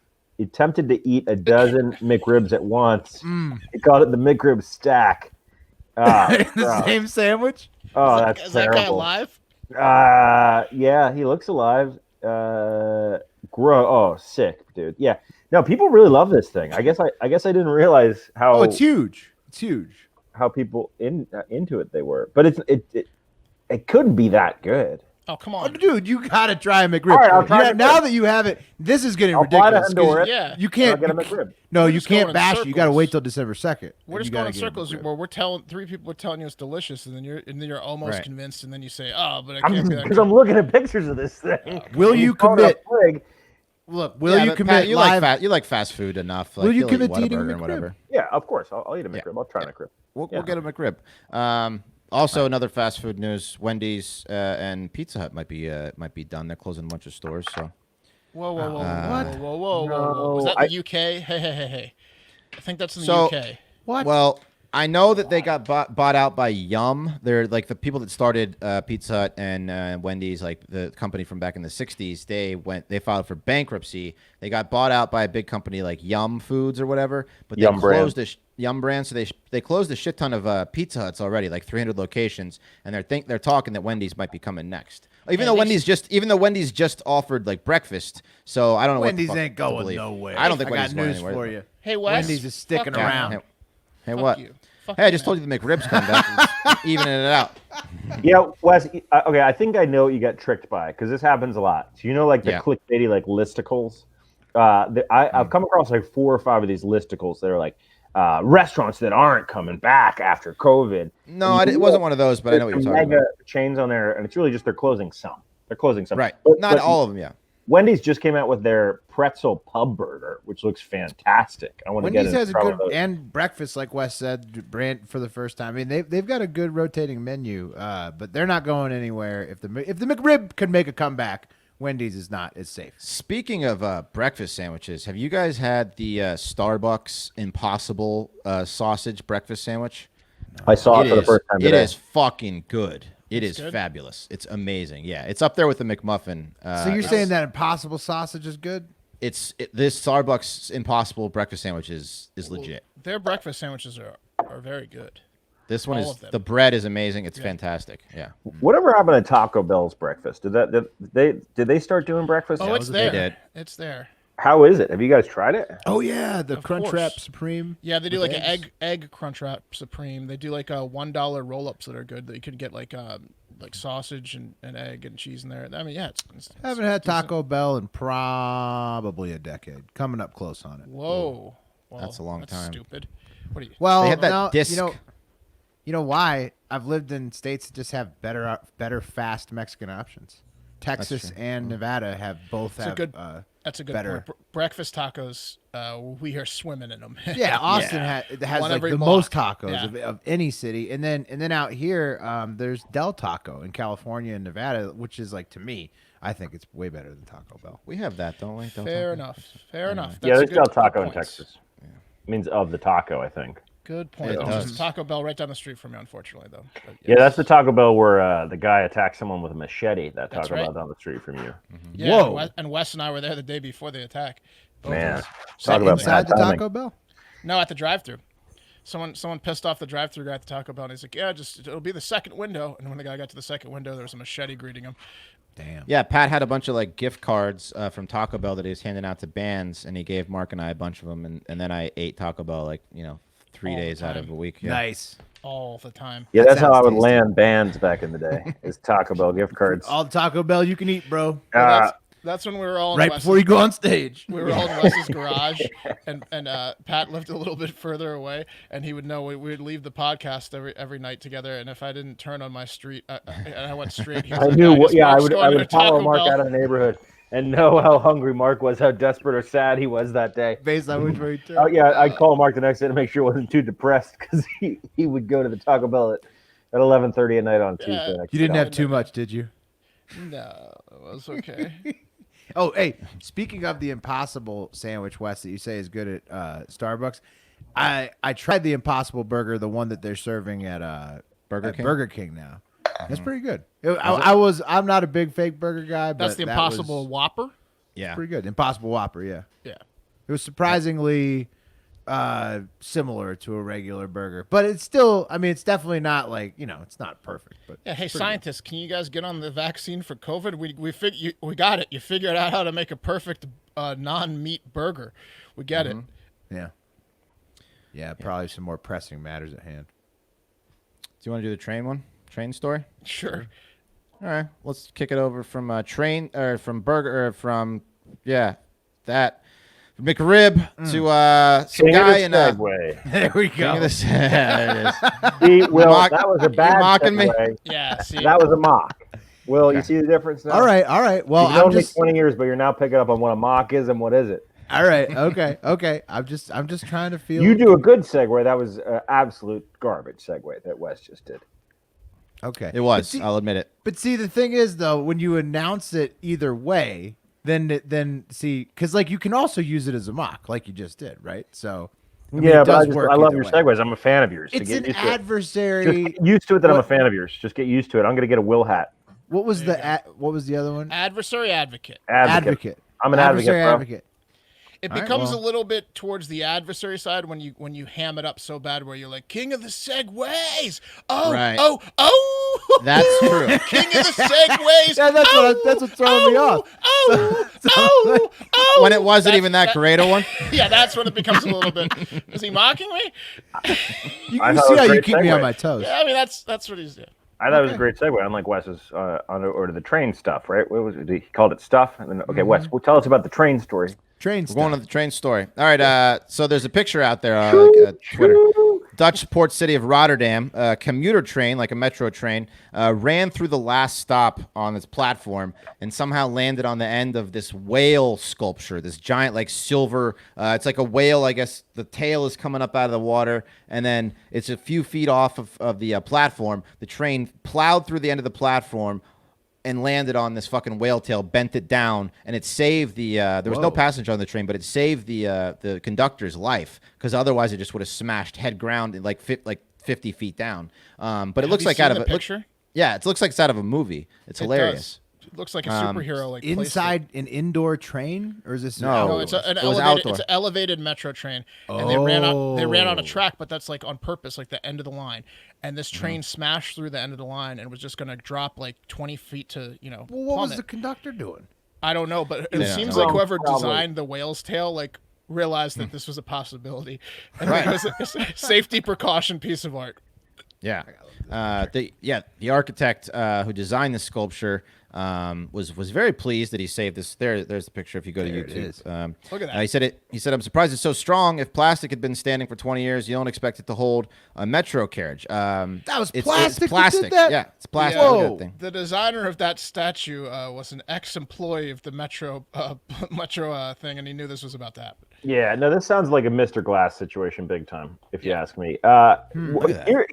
to eat a dozen McRibs at once. He called it the McRib stack. the gross. same sandwich? Oh, that's Is that guy terrible. alive? Yeah, he looks alive. Oh, sick, dude. Yeah. No, people really love this thing. I guess I didn't realize how Oh, it's huge. It's huge. how people into it they were. But it couldn't be that good. Oh, come Oh, on. dude, you gotta try McRib. All right, I'll try McRib. Now that you have it, this is getting I'll fly to ridiculous. 'cause Honduras. Yeah. You can't. I'll get a McRib. No, We're you just going can't in bash it. You gotta circles. wait till December 2nd. We're just You going gotta in get circles McRib. where we're telling three people are telling you it's delicious, and then you're almost Right. convinced, and then you say, "Oh, but I can't be that." Because I'm looking at pictures of this thing. Will you He's throwing a commit? frig. Look, will Yeah, you but commit Pat, you live? like fast food enough. Like, Will you you'll commit eat to eating a Whataburger and McRib? whatever. Yeah, of course. I'll eat a McRib. I'll try a McRib. We'll get a McRib. Also, another fast food news: Wendy's and Pizza Hut might be done. They're closing a bunch of stores. So Whoa, whoa, whoa, What? whoa, whoa, whoa, whoa! No, Was that I- in the UK? Hey! I think that's in the So- UK. What? well, I know that they got bought out by Yum. They're like the people that started Pizza Hut and Wendy's, like the company from back in the '60s. They filed for bankruptcy. They got bought out by a big company like Yum Foods or whatever. But they Yum brand. closed Yum brand. So they closed a shit ton of Pizza Huts already, like 300 locations, and they're talking that Wendy's might be coming next. Even though Wendy's just offered like breakfast, so I don't know. Wendy's what the fuck ain't to going believe. nowhere. I don't think I Wendy's got going news anywhere. for you. Hey, Wes. Wendy's is sticking fuck around. Hey, Fuck what? you. Fuck Hey, I you, just man. told you the McRibs come back, evening it out. Yeah, Wes. Okay, I think I know what you got tricked by because this happens a lot. So you know, like the Yeah. clickbaity like listicles. I've come across like 4 or 5 of these listicles that are like restaurants that aren't coming back after COVID. No, it wasn't one of those, but I know what you're There's talking mega about. chains on there, and it's really just they're closing some. They're closing some. Right. But Not all of them, yeah. Wendy's just came out with their pretzel pub burger, which looks fantastic. I want to get Wendy's it. has a good and breakfast, like Wes said, brand for the first time. I mean, they've got a good rotating menu, but they're not going anywhere. If the McRib could make a comeback, Wendy's is not. It's safe. Speaking of breakfast sandwiches, have you guys had the Starbucks Impossible sausage breakfast sandwich? I saw it for the first time today. It is fucking good. It is fabulous. It's amazing. Yeah, it's up there with the McMuffin. So you're saying that Impossible sausage is good? This Starbucks Impossible breakfast sandwich is legit. Their breakfast sandwiches are very good. This one All is of them. the bread is amazing. It's fantastic. Yeah. Whatever happened to Taco Bell's breakfast? Did they start doing breakfast? Oh, it's there. They did. It's there. How is it? Have you guys tried it? Oh yeah, the Of Crunchwrap course. Supreme. Yeah, they do with like eggs. an egg Crunchwrap Supreme. They do like $1 roll-ups that are good. That you could get like sausage and egg and cheese in there. I mean, yeah, it's I haven't had decent. Taco Bell in probably a decade. Coming up close on it. Whoa, well, That's a long that's time. Stupid. What are you? Well, They have that now, disc. You know why? I've lived in states that just have better fast Mexican options. Texas and Nevada both have good- That's a good better. point. Breakfast tacos, we are swimming in them. Yeah, Austin has One like every the block. most tacos Yeah. of any city, and then out here, there's Del Taco in California and Nevada, which is like, to me, I think it's way better than Taco Bell. We have that, don't we? Fair enough. Fair enough. Yeah, That's there's a Del good Taco in points. Texas. Means of the taco, I think. Good point. It There's does. just Taco Bell right down the street from me, unfortunately, though. But Yeah, that's the Taco Bell where the guy attacked someone with a machete. That That's Taco right. Bell down the street from you. Yeah, Whoa. and Wes and I were there the day before the attack. Both of Man, us. talk Same about thing. bad Inside the timing. Taco Bell? No, at the drive-thru. Someone pissed off the drive-thru guy at the Taco Bell, and he's like, "Yeah, it'll be the second window." And when the guy got to the second window, there was a machete greeting him. Damn. Yeah, Pat had a bunch of like gift cards from Taco Bell that he was handing out to bands, and he gave Mark and I a bunch of them, and then I ate Taco Bell like 3 All the days out of time. a week. Yeah. Nice. All the time. Yeah, That that's how I sounds would tasty. land bands back in the day. Is Taco Bell gift cards. All the Taco Bell you can eat, bro. Uh, That's when we were all in Right Wes's- before you go on stage. We were all in Wes's garage, and Pat lived a little bit further away, and he would know we would leave the podcast every night together. And if I didn't turn on my street, and I went straight, he was I like, knew. "Guys, Yeah, I Mark's would. going I to would Taco follow Mark Bell." out of the neighborhood and know how hungry Mark was, how desperate or sad he was that day. Based on which way you turn. Oh yeah, I'd call Mark the next day to make sure he wasn't too depressed because he would go to the Taco Bell at 11:30 at night on Tuesday. You didn't have too much, did you? No, it was okay. Oh, hey, speaking of the Impossible sandwich, Wes, that you say is good at Starbucks, I tried the Impossible Burger, the one that they're serving at Burger King? Burger King now. That's pretty good. I'm not a big fake burger guy, but That's the that Impossible was Whopper. Yeah. pretty good. Impossible Whopper, yeah. Yeah. It was surprisingly similar to a regular burger, but it's still, I mean, it's definitely not like, it's not perfect, but Yeah. Hey, it's pretty good. scientists, can you guys get on the vaccine for COVID? We got it. You figured out how to make a perfect non-meat burger. We get it. Yeah. Yeah, probably some more pressing matters at hand. Do you want to do the train story? Sure. All right, let's kick it over from from burger that McRib to some King of guy the in Segway. There we King go. of the there it is. See, Will, mock- that was a you bad mocking me? segue. Yeah. See. That was a mock. Will, you see the difference now? All right. Well, You've I'm known me just 20 years, but you're now picking up on what a mock is and what is it. all right. Okay. I'm just trying to feel. You do a good segue. That was absolute garbage segue that Wes just did. Okay. It was. But see, I'll admit it. but see, the thing is, though, when you announce it either way, then see, because like you can also use it as a mock, like you just did, right? So I mean, Yeah, it but does work I love either your way. segues. I'm a fan of yours. So It's get an used to it. adversary. Just get used to it that I'm a What- fan of yours. Just get used to it. I'm going to get a Will hat. What was what was the other one? Adversary advocate. Advocate. I'm an advocate, Adversary bro. advocate. It All right, becomes well. a little bit towards the adversary side when you ham it up so bad where you're like king of the segways. Oh, Right. oh. That's true. King of the segways. Yeah, that's what's throwing me off. Oh. When it wasn't even that great a one. Yeah, that's when it becomes a little bit. Is he mocking me? You I can thought see it was how you great keep me on segue. my toes. Yeah, I mean that's what he's doing. I thought it was a great segue, unlike Wes's or the train stuff, right? What was it? He called it stuff. And then, okay, Wes, well, tell us about the train story. Train We're going stuff. to the train story. All right. So there's a picture out there on Twitter. Dutch port city of Rotterdam, a commuter train, like a metro train, ran through the last stop on its platform and somehow landed on the end of this whale sculpture, this giant, like, silver. It's like a whale, I guess. The tail is coming up out of the water, and then it's a few feet off of the platform. The train plowed through the end of the platform and landed on this fucking whale tail, bent it down, and it saved the. There was no passenger on the train, but it saved the conductor's life, because otherwise it just would have smashed head ground in like 50 feet down. But it looks like out of a picture. it looks like it's out of a movie. It's hilarious. It looks like a superhero. Like inside an indoor train, or is this No, it's an elevated metro train, and they ran on a track, but that's like on purpose, like the end of the line. And this train smashed through the end of the line and was just going to drop like 20 feet to Well, what was the conductor doing? I don't know, but it seems like whoever designed the whale's tail like realized that this was a possibility, and it was a safety precaution piece of art. Yeah. The architect who designed the sculpture was very pleased that he saved this. There's the picture if you go to YouTube. Look at that. He said, I'm surprised it's so strong. If plastic had been standing for 20 years, you don't expect it to hold a metro carriage. That was It's plastic. plastic. That did that? Yeah, it's plastic. Whoa. Look at that thing. The designer of that statue was an ex-employee of the Metro thing, and he knew this was about to happen. Yeah, no, this sounds like a Mr. Glass situation, big time, if you ask me.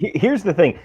Here's the thing.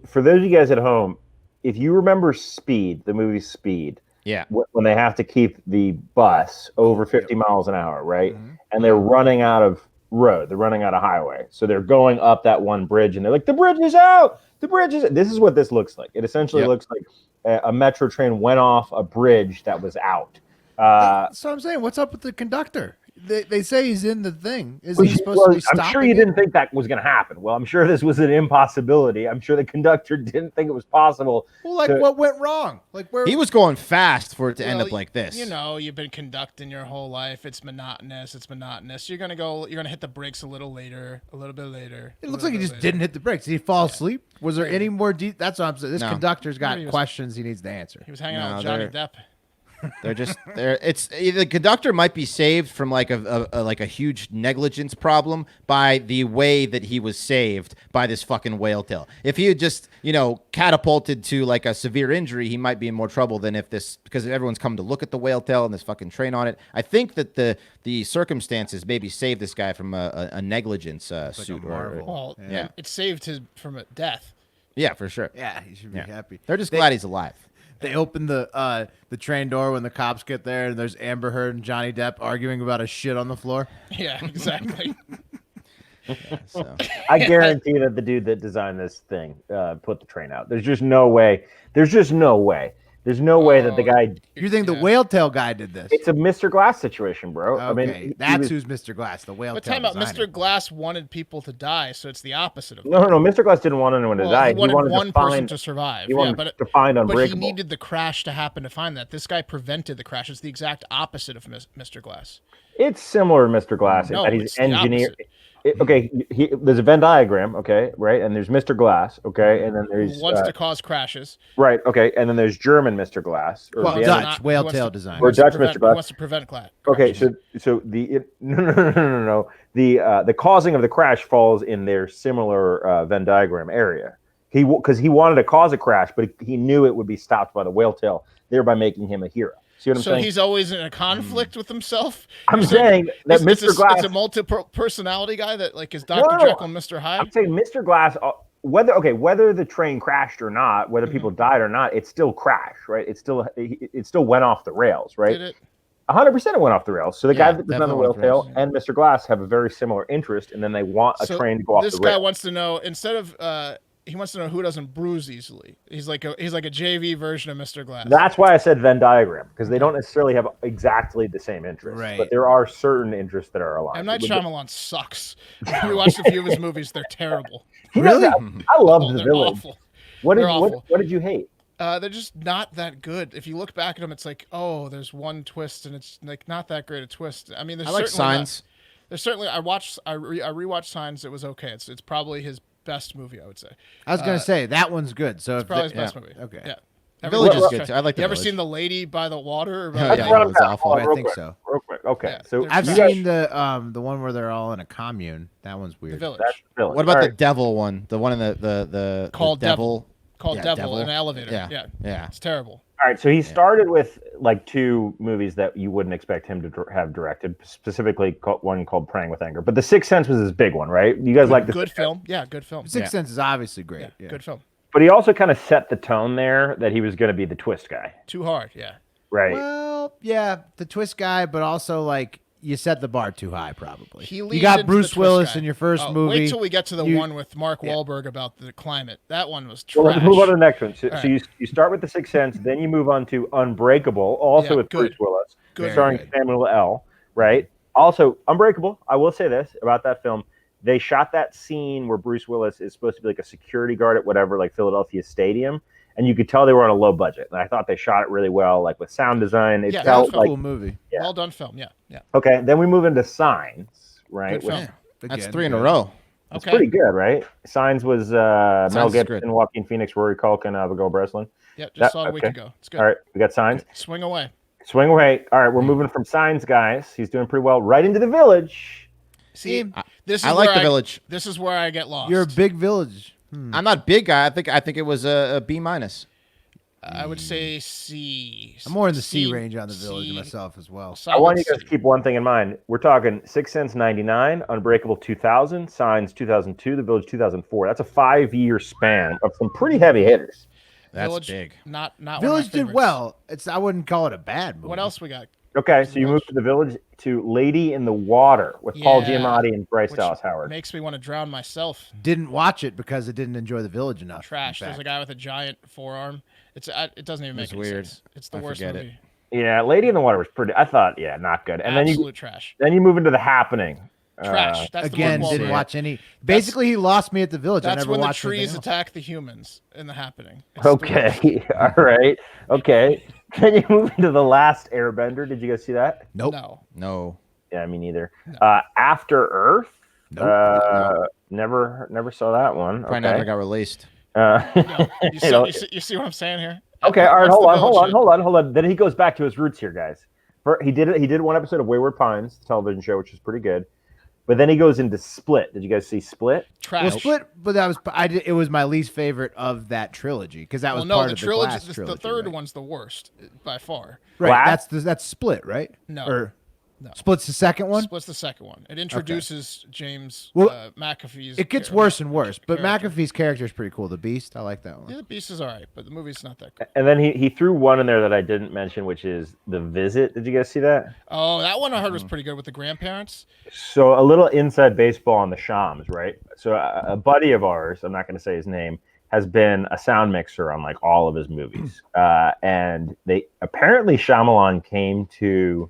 For those of you guys at home, if you remember Speed, the movie Speed, Yeah. when they have to keep the bus over 50 miles an hour, right? And they're running out of road, they're running out of highway. So they're going up that one bridge, and they're like, the bridge is out! The bridge is out! This is what this looks like. It essentially looks like a metro train went off a bridge that was out. That's what I'm saying. What's up with the conductor? They say he's in the thing. Is he supposed to be stopping? I'm sure you didn't think that was going to happen. Well, I'm sure this was an impossibility. I'm sure the conductor didn't think it was possible. Well, what went wrong? Like where He was going fast for it to end up like this. You know, you've been conducting your whole life. It's monotonous. You're gonna hit the brakes a little bit later. It looks like he just didn't hit the brakes. Did he fall asleep? Was there any more? That's what I'm saying. This conductor's got questions he needs to answer. He was hanging out with Johnny Depp. It's the conductor might be saved from like a huge negligence problem by the way that he was saved by this fucking whale tail. If he had just catapulted to like a severe injury, he might be in more trouble than because everyone's come to look at the whale tail and this fucking train on it. I think that the circumstances maybe saved this guy from a negligence suit. It saved him from a death. Yeah, for sure. Yeah, he should be happy. They're just glad he's alive. They open the train door when the cops get there, and there's Amber Heard and Johnny Depp arguing about a shit on the floor. Yeah, exactly. So. I guarantee that the dude that designed this thing put the train out. There's just no way. There's no way that the guy. You think the whale tail guy did this? It's a Mr. Glass situation, bro. Okay. I mean, that's who's Mr. Glass, the whale tail. But time out, designer. Mr. Glass wanted people to die, so it's the opposite of No. Mr. Glass didn't want anyone to die. He wanted one to person find, to survive. He wanted but to find Unbreakable. But he needed the crash to happen to find that. This guy prevented the crash. It's the exact opposite of Mr. Glass. It's similar to Mr. Glass in No, that it's he's the engineered. opposite. There's a Venn diagram, okay, right? And there's Mr. Glass, okay, and then there's Who wants to cause crashes. right, okay, and then there's German Mr. Glass, or Well, Vienna- Dutch whale tail designer. Or Dutch Mr. Glass. Wants to prevent clash. Okay, so no. The causing of the crash falls in their similar Venn diagram area. Because he wanted to cause a crash, but he knew it would be stopped by the whale tail, thereby making him a hero. See what I'm saying? So he's always in a conflict with himself. I'm saying that Mr. Glass. It's a multiple personality guy that like is Dr. Jekyll and Mr. Hyde. I'm saying Mr. Glass. Whether the train crashed or not, whether people died or not, it still crashed, right? It still went off the rails, right? Did it? 100% it went off the rails. So the guy that designed the definitely whale went off tail and Mr. Glass have a very similar interest, and then they want a train to go off the rails. This guy wants to know he wants to know who doesn't bruise easily. He's like a JV version of Mr. Glass. That's why I said Venn diagram, because they don't necessarily have exactly the same interests, Right. but there are certain interests that are aligned. M. Night Shyamalan sucks. If you watch a few of his movies, they're terrible. Really? I love The They're Village. awful. What They're awful. did you hate? They're just not that good. If you look back at them, it's like, oh, there's one twist, and it's like not that great a twist. I mean, there's I like certainly Signs. There's certainly I rewatched Signs. It was okay. It's probably his best movie, I would say. I was gonna say that one's good. So It's probably his best movie. Okay. Yeah. Village is good too. I like The You ever Village. seen The Lady by the Water? Or Yeah, That's yeah, what it I'm was saying. awful. Hold on, I real think quick, so. Real quick. Okay, Yeah, so they're I've you trash. seen the one where they're all in a commune. That one's The weird. Village. That's Village. What about All the right. devil one? The one in the Called devil. Called Yeah, Devil, Devil. in an elevator. Yeah. Yeah. Yeah. It's terrible. All right, so he started with like 2 movies that you wouldn't expect him to have directed, specifically one called Praying with Anger. But The Sixth Sense was his big one, right? You guys like the Good film. Yeah, good film. Sixth Sense is obviously great. Yeah, Yeah. good film. But he also kind of set the tone there that he was going to be the twist guy, Too hard. Yeah. right? Well, yeah, the twist guy, but also like you set the bar too high, probably. He You leaned got into Bruce the twist Willis guy. in your first Oh, movie. Wait till we get to the You- one with Mark Yeah. Wahlberg about the climate. That one was Well, trash. let's move on to the next one. So, All so you start with The Sixth Sense, then you move on to Unbreakable, also Yeah, with good. Bruce Willis, Good. starring Very good. Samuel L. Right? Also, Unbreakable. I will say this about that film: they shot that scene where Bruce Willis is supposed to be like a security guard at whatever, like Philadelphia Stadium, and you could tell they were on a low budget. And I thought they shot it really well, like with sound design. It Yeah, felt that's a like cool movie. Yeah. Well done film. Yeah. Yeah. okay. Then we move into Signs, right? Good film. That's Again, 3 in a yeah. row. It's Okay. pretty good, right? Signs was Mel Signs is Gibson, good. Joaquin Phoenix, Rory Culkin, Abigail Breslin. Yeah. Just That- saw it a week okay. ago. It's good. All right, we got Signs. Swing away. Swing away. All right, we're moving from Signs, guys. He's doing pretty well. Right into The Village. See, I- this is I like where The Village. This is where I get lost. You're a big village. I'm not a big guy. I think it was a B minus. I would say C. I'm more in the C range on the C- village myself as well. I want you solid guys to C. keep one thing in mind. We're talking Sixth Sense 99, Unbreakable 2000, Signs 2002, The Village 2004. That's a 5-year span of some pretty heavy hitters. That's Village, big. Not one of Village my did favorites. well. I wouldn't call it a bad movie. What else we got? Okay, so you move to The Village to Lady in the Water with Paul Yeah, Giamatti and Bryce Which Dallas Howard. makes me want to drown myself. Didn't watch it because I didn't enjoy the village enough. in Trash. There's fact. a guy with a giant forearm. It doesn't even make It's any weird. sense. It's the I worst forget movie. Yeah, Lady in the Water was pretty. I thought, yeah, not good. And Absolute trash. then you move into The Happening. Trash. That's Again, the Mark didn't Wahlberg. watch any. Basically, he lost me at the village. I That's never when the watched anything trees else. attack the humans in the happening. It's the worst. Okay, all right, okay. Then you move into The Last Airbender. Did you guys see that? Nope. No. No. Yeah, me neither. No. After Earth. Nope. Never saw that one. Probably Okay. never got released. No. You see, know- you see what I'm saying here? Okay, all right, What's the hold Village on. Then he goes back to his roots here, guys. He did one episode of Wayward Pines, the television show, which is pretty good. But then he goes into Split. Did you guys see Split? Trash. Well, Split, but it was my least favorite of that trilogy because that was Well, no, part the of trilogy. the Glass trilogy. The third right? one's the worst by far. Right, Glass? that's Split, right? No. Or No. Split's the second one. Split's the second one. It introduces James Well, McAfee's. It gets character. worse and worse, but character. McAfee's character is pretty cool. The Beast, I like that one. Yeah, the Beast is all right, but the movie's not that good. And then he threw one in there that I didn't mention, which is The Visit. Did you guys see that? Oh, that one I heard Mm. was pretty good with the grandparents. So a little inside baseball on the Shams, right? So a buddy of ours, I'm not going to say his name, has been a sound mixer on like all of his movies. And they apparently Shyamalan came to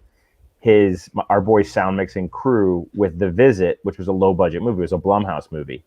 our boy sound mixing crew with The Visit, which was a low budget movie. It was a Blumhouse movie.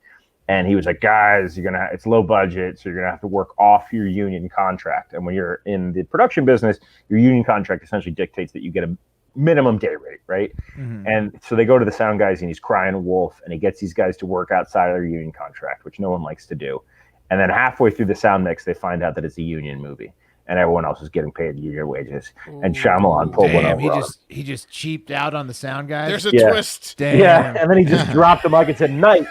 And he was like, guys, it's low budget, so you're gonna have to work off your union contract. And when you're in the production business, your union contract essentially dictates that you get a minimum day rate, right? Mhm. And so they go to the sound guys and he's crying wolf and he gets these guys to work outside of their union contract, which no one likes to do. And then halfway through the sound mix, they find out that it's a union movie and everyone else is getting paid union wages. And Shyamalan pulled one Damn, over on him. he just cheaped out on the sound guys. There's a Yeah. twist. Damn. Yeah, and then he just dropped the mic and said, night.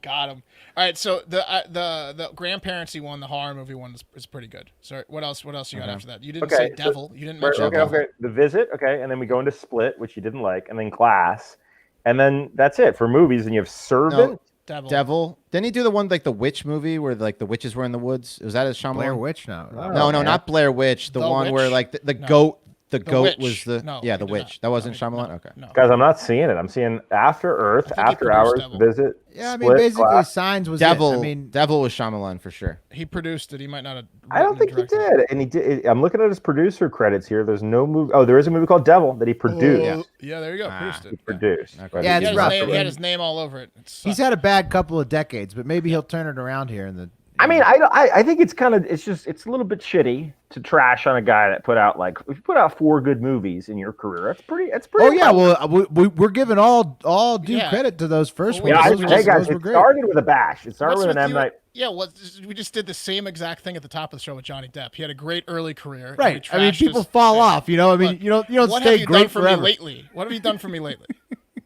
Got him. All right, so the grandparency one, the horror movie one, is pretty good. So what else you got after that? You didn't Okay, say so- Devil. You didn't mention Okay, Devil. okay. The Visit, okay. And then we go into Split, which you didn't like, and then Glass. And then that's it for movies. And you have Servant. Devil. Devil. Didn't he do the one like the witch movie where like the witches were in the woods? Was that his Shyamalan? Blair Witch now. Oh, No, man. not Blair Witch. The, The one where Witch? like the No. goat. The goat Witch. was the No, yeah he the did witch. not. That wasn't No, Shyamalan. no, Okay. No. Guys, I'm not seeing it. I'm seeing After Earth, I think he After produced Hours, Devil. Visit. Yeah, I mean, Split, basically, Glass. Signs was Devil. it. I mean, Devil was Shyamalan for sure. He produced it. He might not have. I don't think written he and directed did. And he did. I'm looking at his producer credits here. There's no movie. Oh, there is a movie called Devil that he it. produced. Yeah, there you go. Ah, Produced He it. produced. Okay. But Yeah, he it's did He had, rough. his not name, he had his name all over it. It he's sucked. had a bad couple of decades, but maybe he'll turn it around here in the I mean, I think it's it's a little bit shitty to trash on a guy that put out if you put out 4 good movies in your career, that's pretty. Oh yeah, impressive. well we're giving all due Yeah. credit to those first Well, ones. Yeah, Those guys, were it great. started with a bash. It started What's with an M you- Night. Yeah, well, we just did the same exact thing at the top of the show with Johnny Depp. He had a great early career. and Right. we I mean, trashed people his- fall yeah. off. You know. I mean, But you don't what stay have you great done for forever. me lately? What have you done for me lately?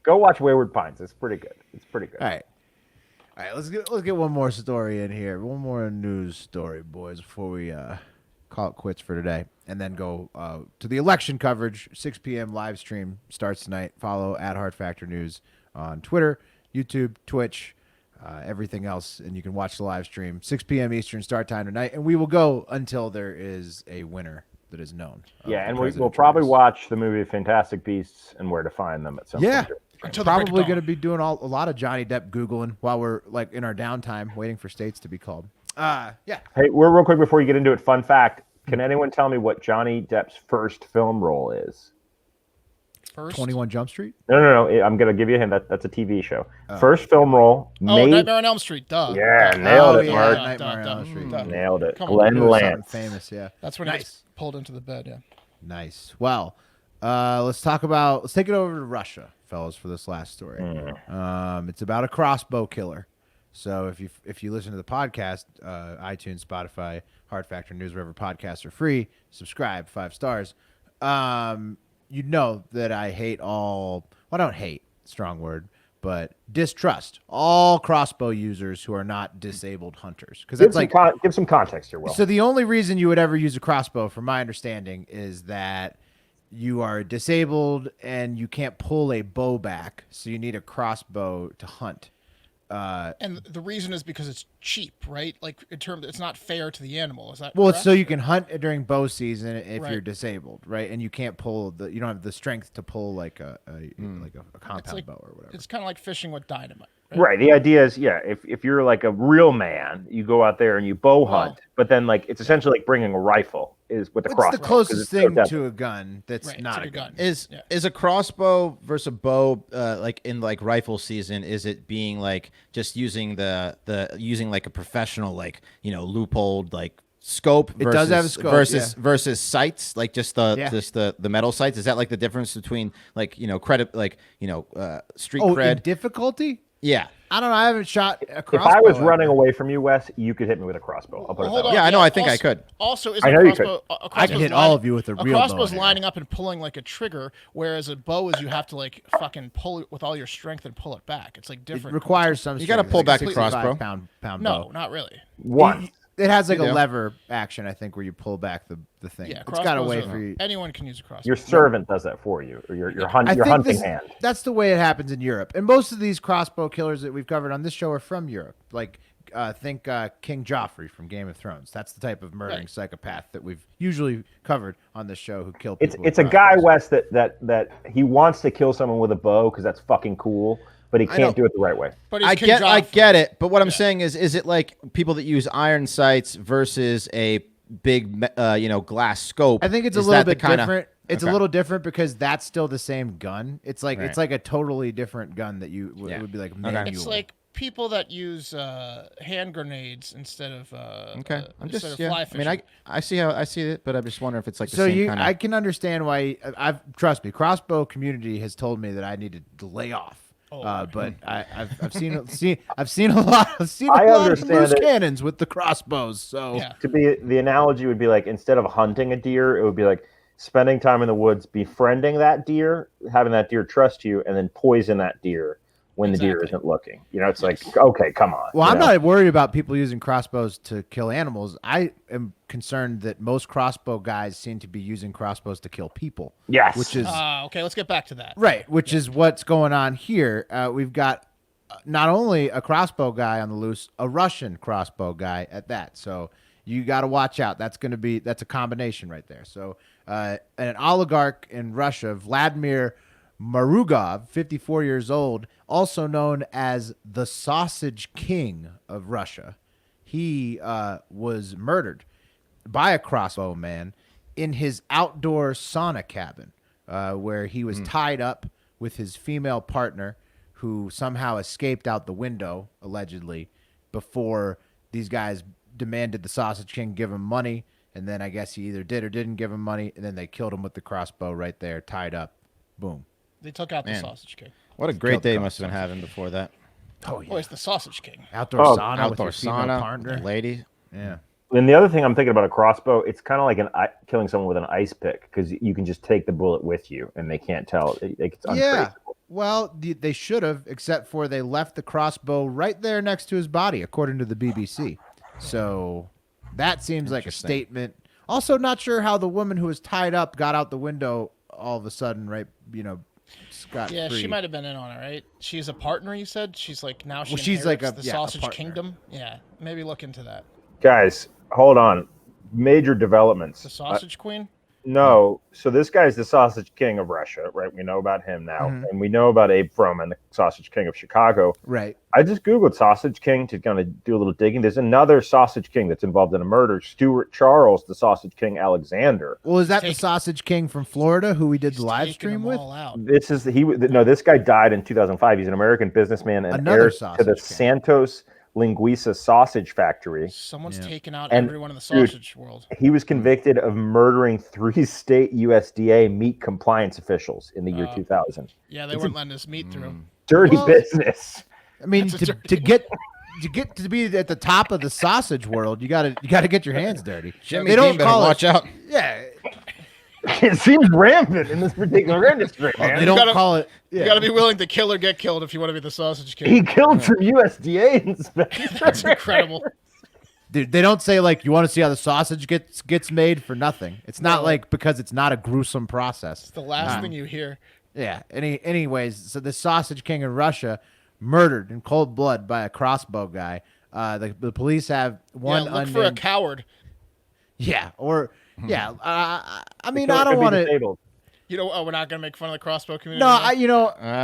Go watch Wayward Pines. It's pretty good. It's pretty good. All right. Let's get one more story in here. One more news story, boys, before we call it quits for today, and then go to the election coverage. 6 p.m. live stream starts tonight. Follow @HeartFactorNews on Twitter, YouTube, Twitch, everything else, and you can watch the live stream. 6 p.m. Eastern start time tonight, and we will go until there is a winner that is known. Yeah, and we'll presidential probably race. watch the movie Fantastic Beasts and Where to Find Them at some Yeah. point. Until the break of Probably dawn. going to be doing a lot of Johnny Depp Googling while we're in our downtime waiting for states to be called. Yeah. Hey, we're real quick before you get into it. Fun fact: can anyone tell me what Johnny Depp's first film role is? First? 21 Jump Street? No. I'm gonna give you a hint. That's a TV show. First film role. Oh, made, Nightmare on Elm Street. Duh. Yeah, Duh. nailed it, yeah, Mark. Nightmare on Elm Street. Nailed it. Come on. Glenn It was something Lance. famous, yeah. That's when he gets pulled into the bed. Yeah. Nice. Well, let's take it over to Russia, fellas, for this last story. It's about a crossbow killer. So if you listen to the podcast, iTunes, Spotify, Heart Factor News, wherever podcasts are free, subscribe, 5 stars. You know that I hate I don't hate, strong word, but distrust all crossbow users who are not disabled hunters. Because that's Give some context here, Will. So the only reason you would ever use a crossbow, from my understanding, is that you are disabled and you can't pull a bow back, so you need a crossbow to hunt. And the reason is because it's cheap, right? Like it's not fair to the animal. Is that Well, it's correct? so you can hunt during bow season if Right. you're disabled, right? And you can't you don't have the strength to pull like a compound like- bow or whatever. It's kind of like fishing with dynamite. Right. The idea is, if you're like a real man, you go out there and you bow hunt, but then it's essentially like bringing a rifle is with a It's crossbow. the 'cause closest it's so thing deadly. to a gun that's Right, not it's a gun. Is Yeah. a crossbow versus a bow like in rifle season? Is it being just using using like a professional loopholed scope? It does have a scope, versus sights, just the metal sights. Is that the difference between street Oh, cred? in difficulty? Yeah. I don't know. I haven't shot a If crossbow. I was ever. running away from you, Wes, you could hit me with a crossbow. I'll put it Hold that on. way. Yeah, I know, I think I also, could. Also, is I a know you crossbow? could. A I can hit crossbow's all of you with a real bow crossbow's and arrow. lining up and pulling like a trigger, whereas a bow is you have to fucking pull it with all your strength and pull it back. It's It different. requires some. You gotta strength, pull like back a the 65 crossbow. Pound No, bow. not really. Once. It has like You a do. lever action, I think, where you pull back the thing. Yeah, It's got a crossbows way are- for you. Anyone can use a crossbow. Your servant does that for you, or your hunting hand. That's the way it happens in Europe. And most of these crossbow killers that we've covered on this show are from Europe. Think King Joffrey from Game of Thrones. That's the type of murdering Right. psychopath that we've usually covered on this show who kill people. It's with a guy, crossbows. Wes, that he wants to kill someone with a bow because that's fucking cool, but he know. can't do it the right way. But he's I King get Joffrey. it, but what I'm saying is it like people that use iron sights versus a big glass scope? I think it's a Is little that the bit kinda- different. It's Okay. a little different because that's still the same gun. It's like Right. a totally different gun that you Yeah. it would be like Okay. manual. It's like people that use hand grenades instead of Okay, I'm instead just of yeah. fly I fishing. mean, I see how I see it, but I just wonder if it's like the so same kind of. I can understand why. Trust me, crossbow community has told me that I need to lay off. But I've seen a lot I of understand loose that- cannons with the crossbows. So Yeah. To be the analogy would be like instead of hunting a deer, it would be like spending time in the woods, befriending that deer, having that deer trust you, and then poison that deer when the deer Exactly. isn't looking. It's like, okay, come on. well, you I'm know? not worried about people using crossbows to kill animals. I am concerned that most crossbow guys seem to be using crossbows to kill people. Yes. which is Okay, let's get back to that. right, which is what's going on here. We've got not only a crossbow guy on the loose, a Russian crossbow guy at that. So you got to watch out. That's a combination right there. So an oligarch in Russia, Vladimir Marugov, 54 years old, also known as the Sausage King of Russia. He was murdered by a crossbow man in his outdoor sauna cabin, where he was tied up with his female partner, who somehow escaped out the window, allegedly, before these guys demanded the Sausage King give him money, and then I guess he either did or didn't give him money, and then they killed him with the crossbow right there, tied up. Boom. They took out Man. the Sausage King. What a great Killed the day must have been having before that. Oh, yeah. Oh, it's the Sausage King. Outdoor sauna with Outdoor your female sauna, partner. lady. Yeah. And the other thing I'm thinking about a crossbow, it's kind of like killing someone with an ice pick because you can just take the bullet with you and they can't tell. It's Yeah. untraceable. Well, they should have, except for they left the crossbow right there next to his body, according to the BBC. So that seems like a Interesting. statement. Also, not sure how the woman who was tied up got out the window all of a sudden, right? Scot Yeah, free. she might have been in on it, right? She's a partner, you said? She's like, now she she's like inherits the a Sausage partner. Kingdom? Yeah, maybe look into that. Guys, hold on. Major developments. The Sausage Queen? No, so this guy's the Sausage King of Russia, right? We know about him now, and we know about Abe Froman, the Sausage King of Chicago. Right. I just Googled Sausage King to kind of do a little digging. There's another Sausage King that's involved in a murder, Stuart Charles, the Sausage King Alexander. Well, is that the Take- Sausage King from Florida who we did the He's live taking stream them with? all out. This guy died in 2005. He's an American businessman and Another heir to Sausage the King. Santos Linguiça sausage factory. Someone's Yeah. taken out And, everyone in the dude, sausage world. He was convicted of murdering 3 state USDA meat compliance officials in the year 2000. Yeah, they weren't letting his meat through. Dirty Well, business. I mean, That's a to dirty get to be at the top of the sausage world, you gotta get your hands dirty. Jimmy they don't Dean better call watch it. out. Yeah, It seems rampant in this particular industry, man. they don't gotta- call it. You Yeah. got to be willing to kill or get killed if you want to be the Sausage King. He killed some USDA inspectors. That's incredible. Dude, they don't say like you want to see how the sausage gets made for nothing. It's not No. like because it's not a gruesome process. It's the last thing you hear. Yeah. Anyways, so the Sausage King in Russia murdered in cold blood by a crossbow guy. The police have one Yeah, look for a unnamed. coward. Yeah, or yeah. I mean, Killer I don't could be want to. disabled. You know, we're not going to make fun of the crossbow community. No, now? these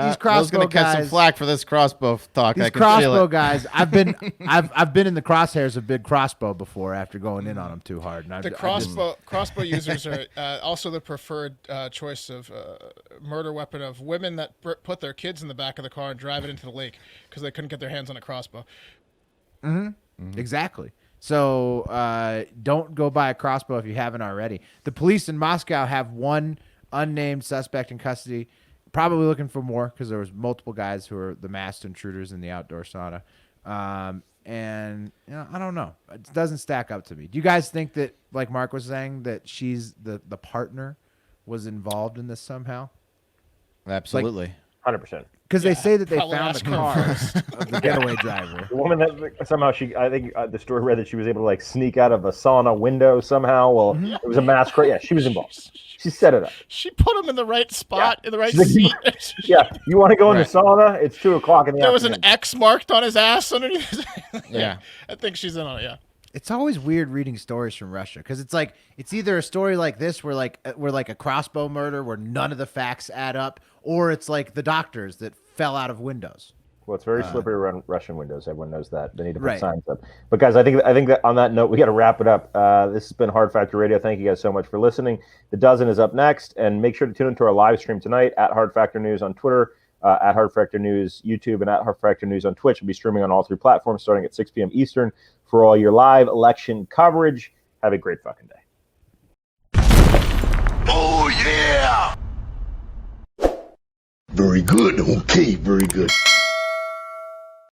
Will's crossbow gonna catch some guys. flack for this crossbow talk. I These can feel crossbow it. guys. I've been in the crosshairs of big crossbow before after going in on them too hard. And The crossbow users are also the preferred choice of murder weapon of women that put their kids in the back of the car and drive it into the lake because they couldn't get their hands on a crossbow. Exactly. So don't go buy a crossbow if you haven't already. The police in Moscow have one unnamed suspect in custody, probably looking for more because there was multiple guys who are the masked intruders in the outdoor sauna. And I don't know. It doesn't stack up to me. Do you guys think that, like Mark was saying, that she's the partner was involved in this somehow? Absolutely. 100%. Because they say that they probably found the ask her car first. of the getaway driver. The woman that somehow I think the story read that she was able to like sneak out of a sauna window somehow. Well, it was a masquerade. Yeah, she was involved. She set it up. She put him in the right spot, in the right She's seat. like, Yeah, you want to go in the Right. sauna? It's 2:00 in the There was afternoon. an X marked on his ass underneath his Yeah. I think she's in on it, yeah. It's always weird reading stories from Russia because it's like it's either a story like this where like a crossbow murder where none of the facts add up, or it's like the doctors that fell out of windows. Well, it's very slippery around Russian windows. Everyone knows that. They need to put Right. signs up. But guys, I think that on that note, we got to wrap it up. This has been Hard Factor Radio. Thank you guys so much for listening. The Dozen is up next, and make sure to tune into our live stream tonight at Hard Factor News on Twitter, at Hard Factor News YouTube, and at Hard Factor News on Twitch. We'll be streaming on all 3 platforms starting at 6 p.m. Eastern for all your live election coverage. Have a great fucking day. Oh, yeah! Very good. Okay, very good.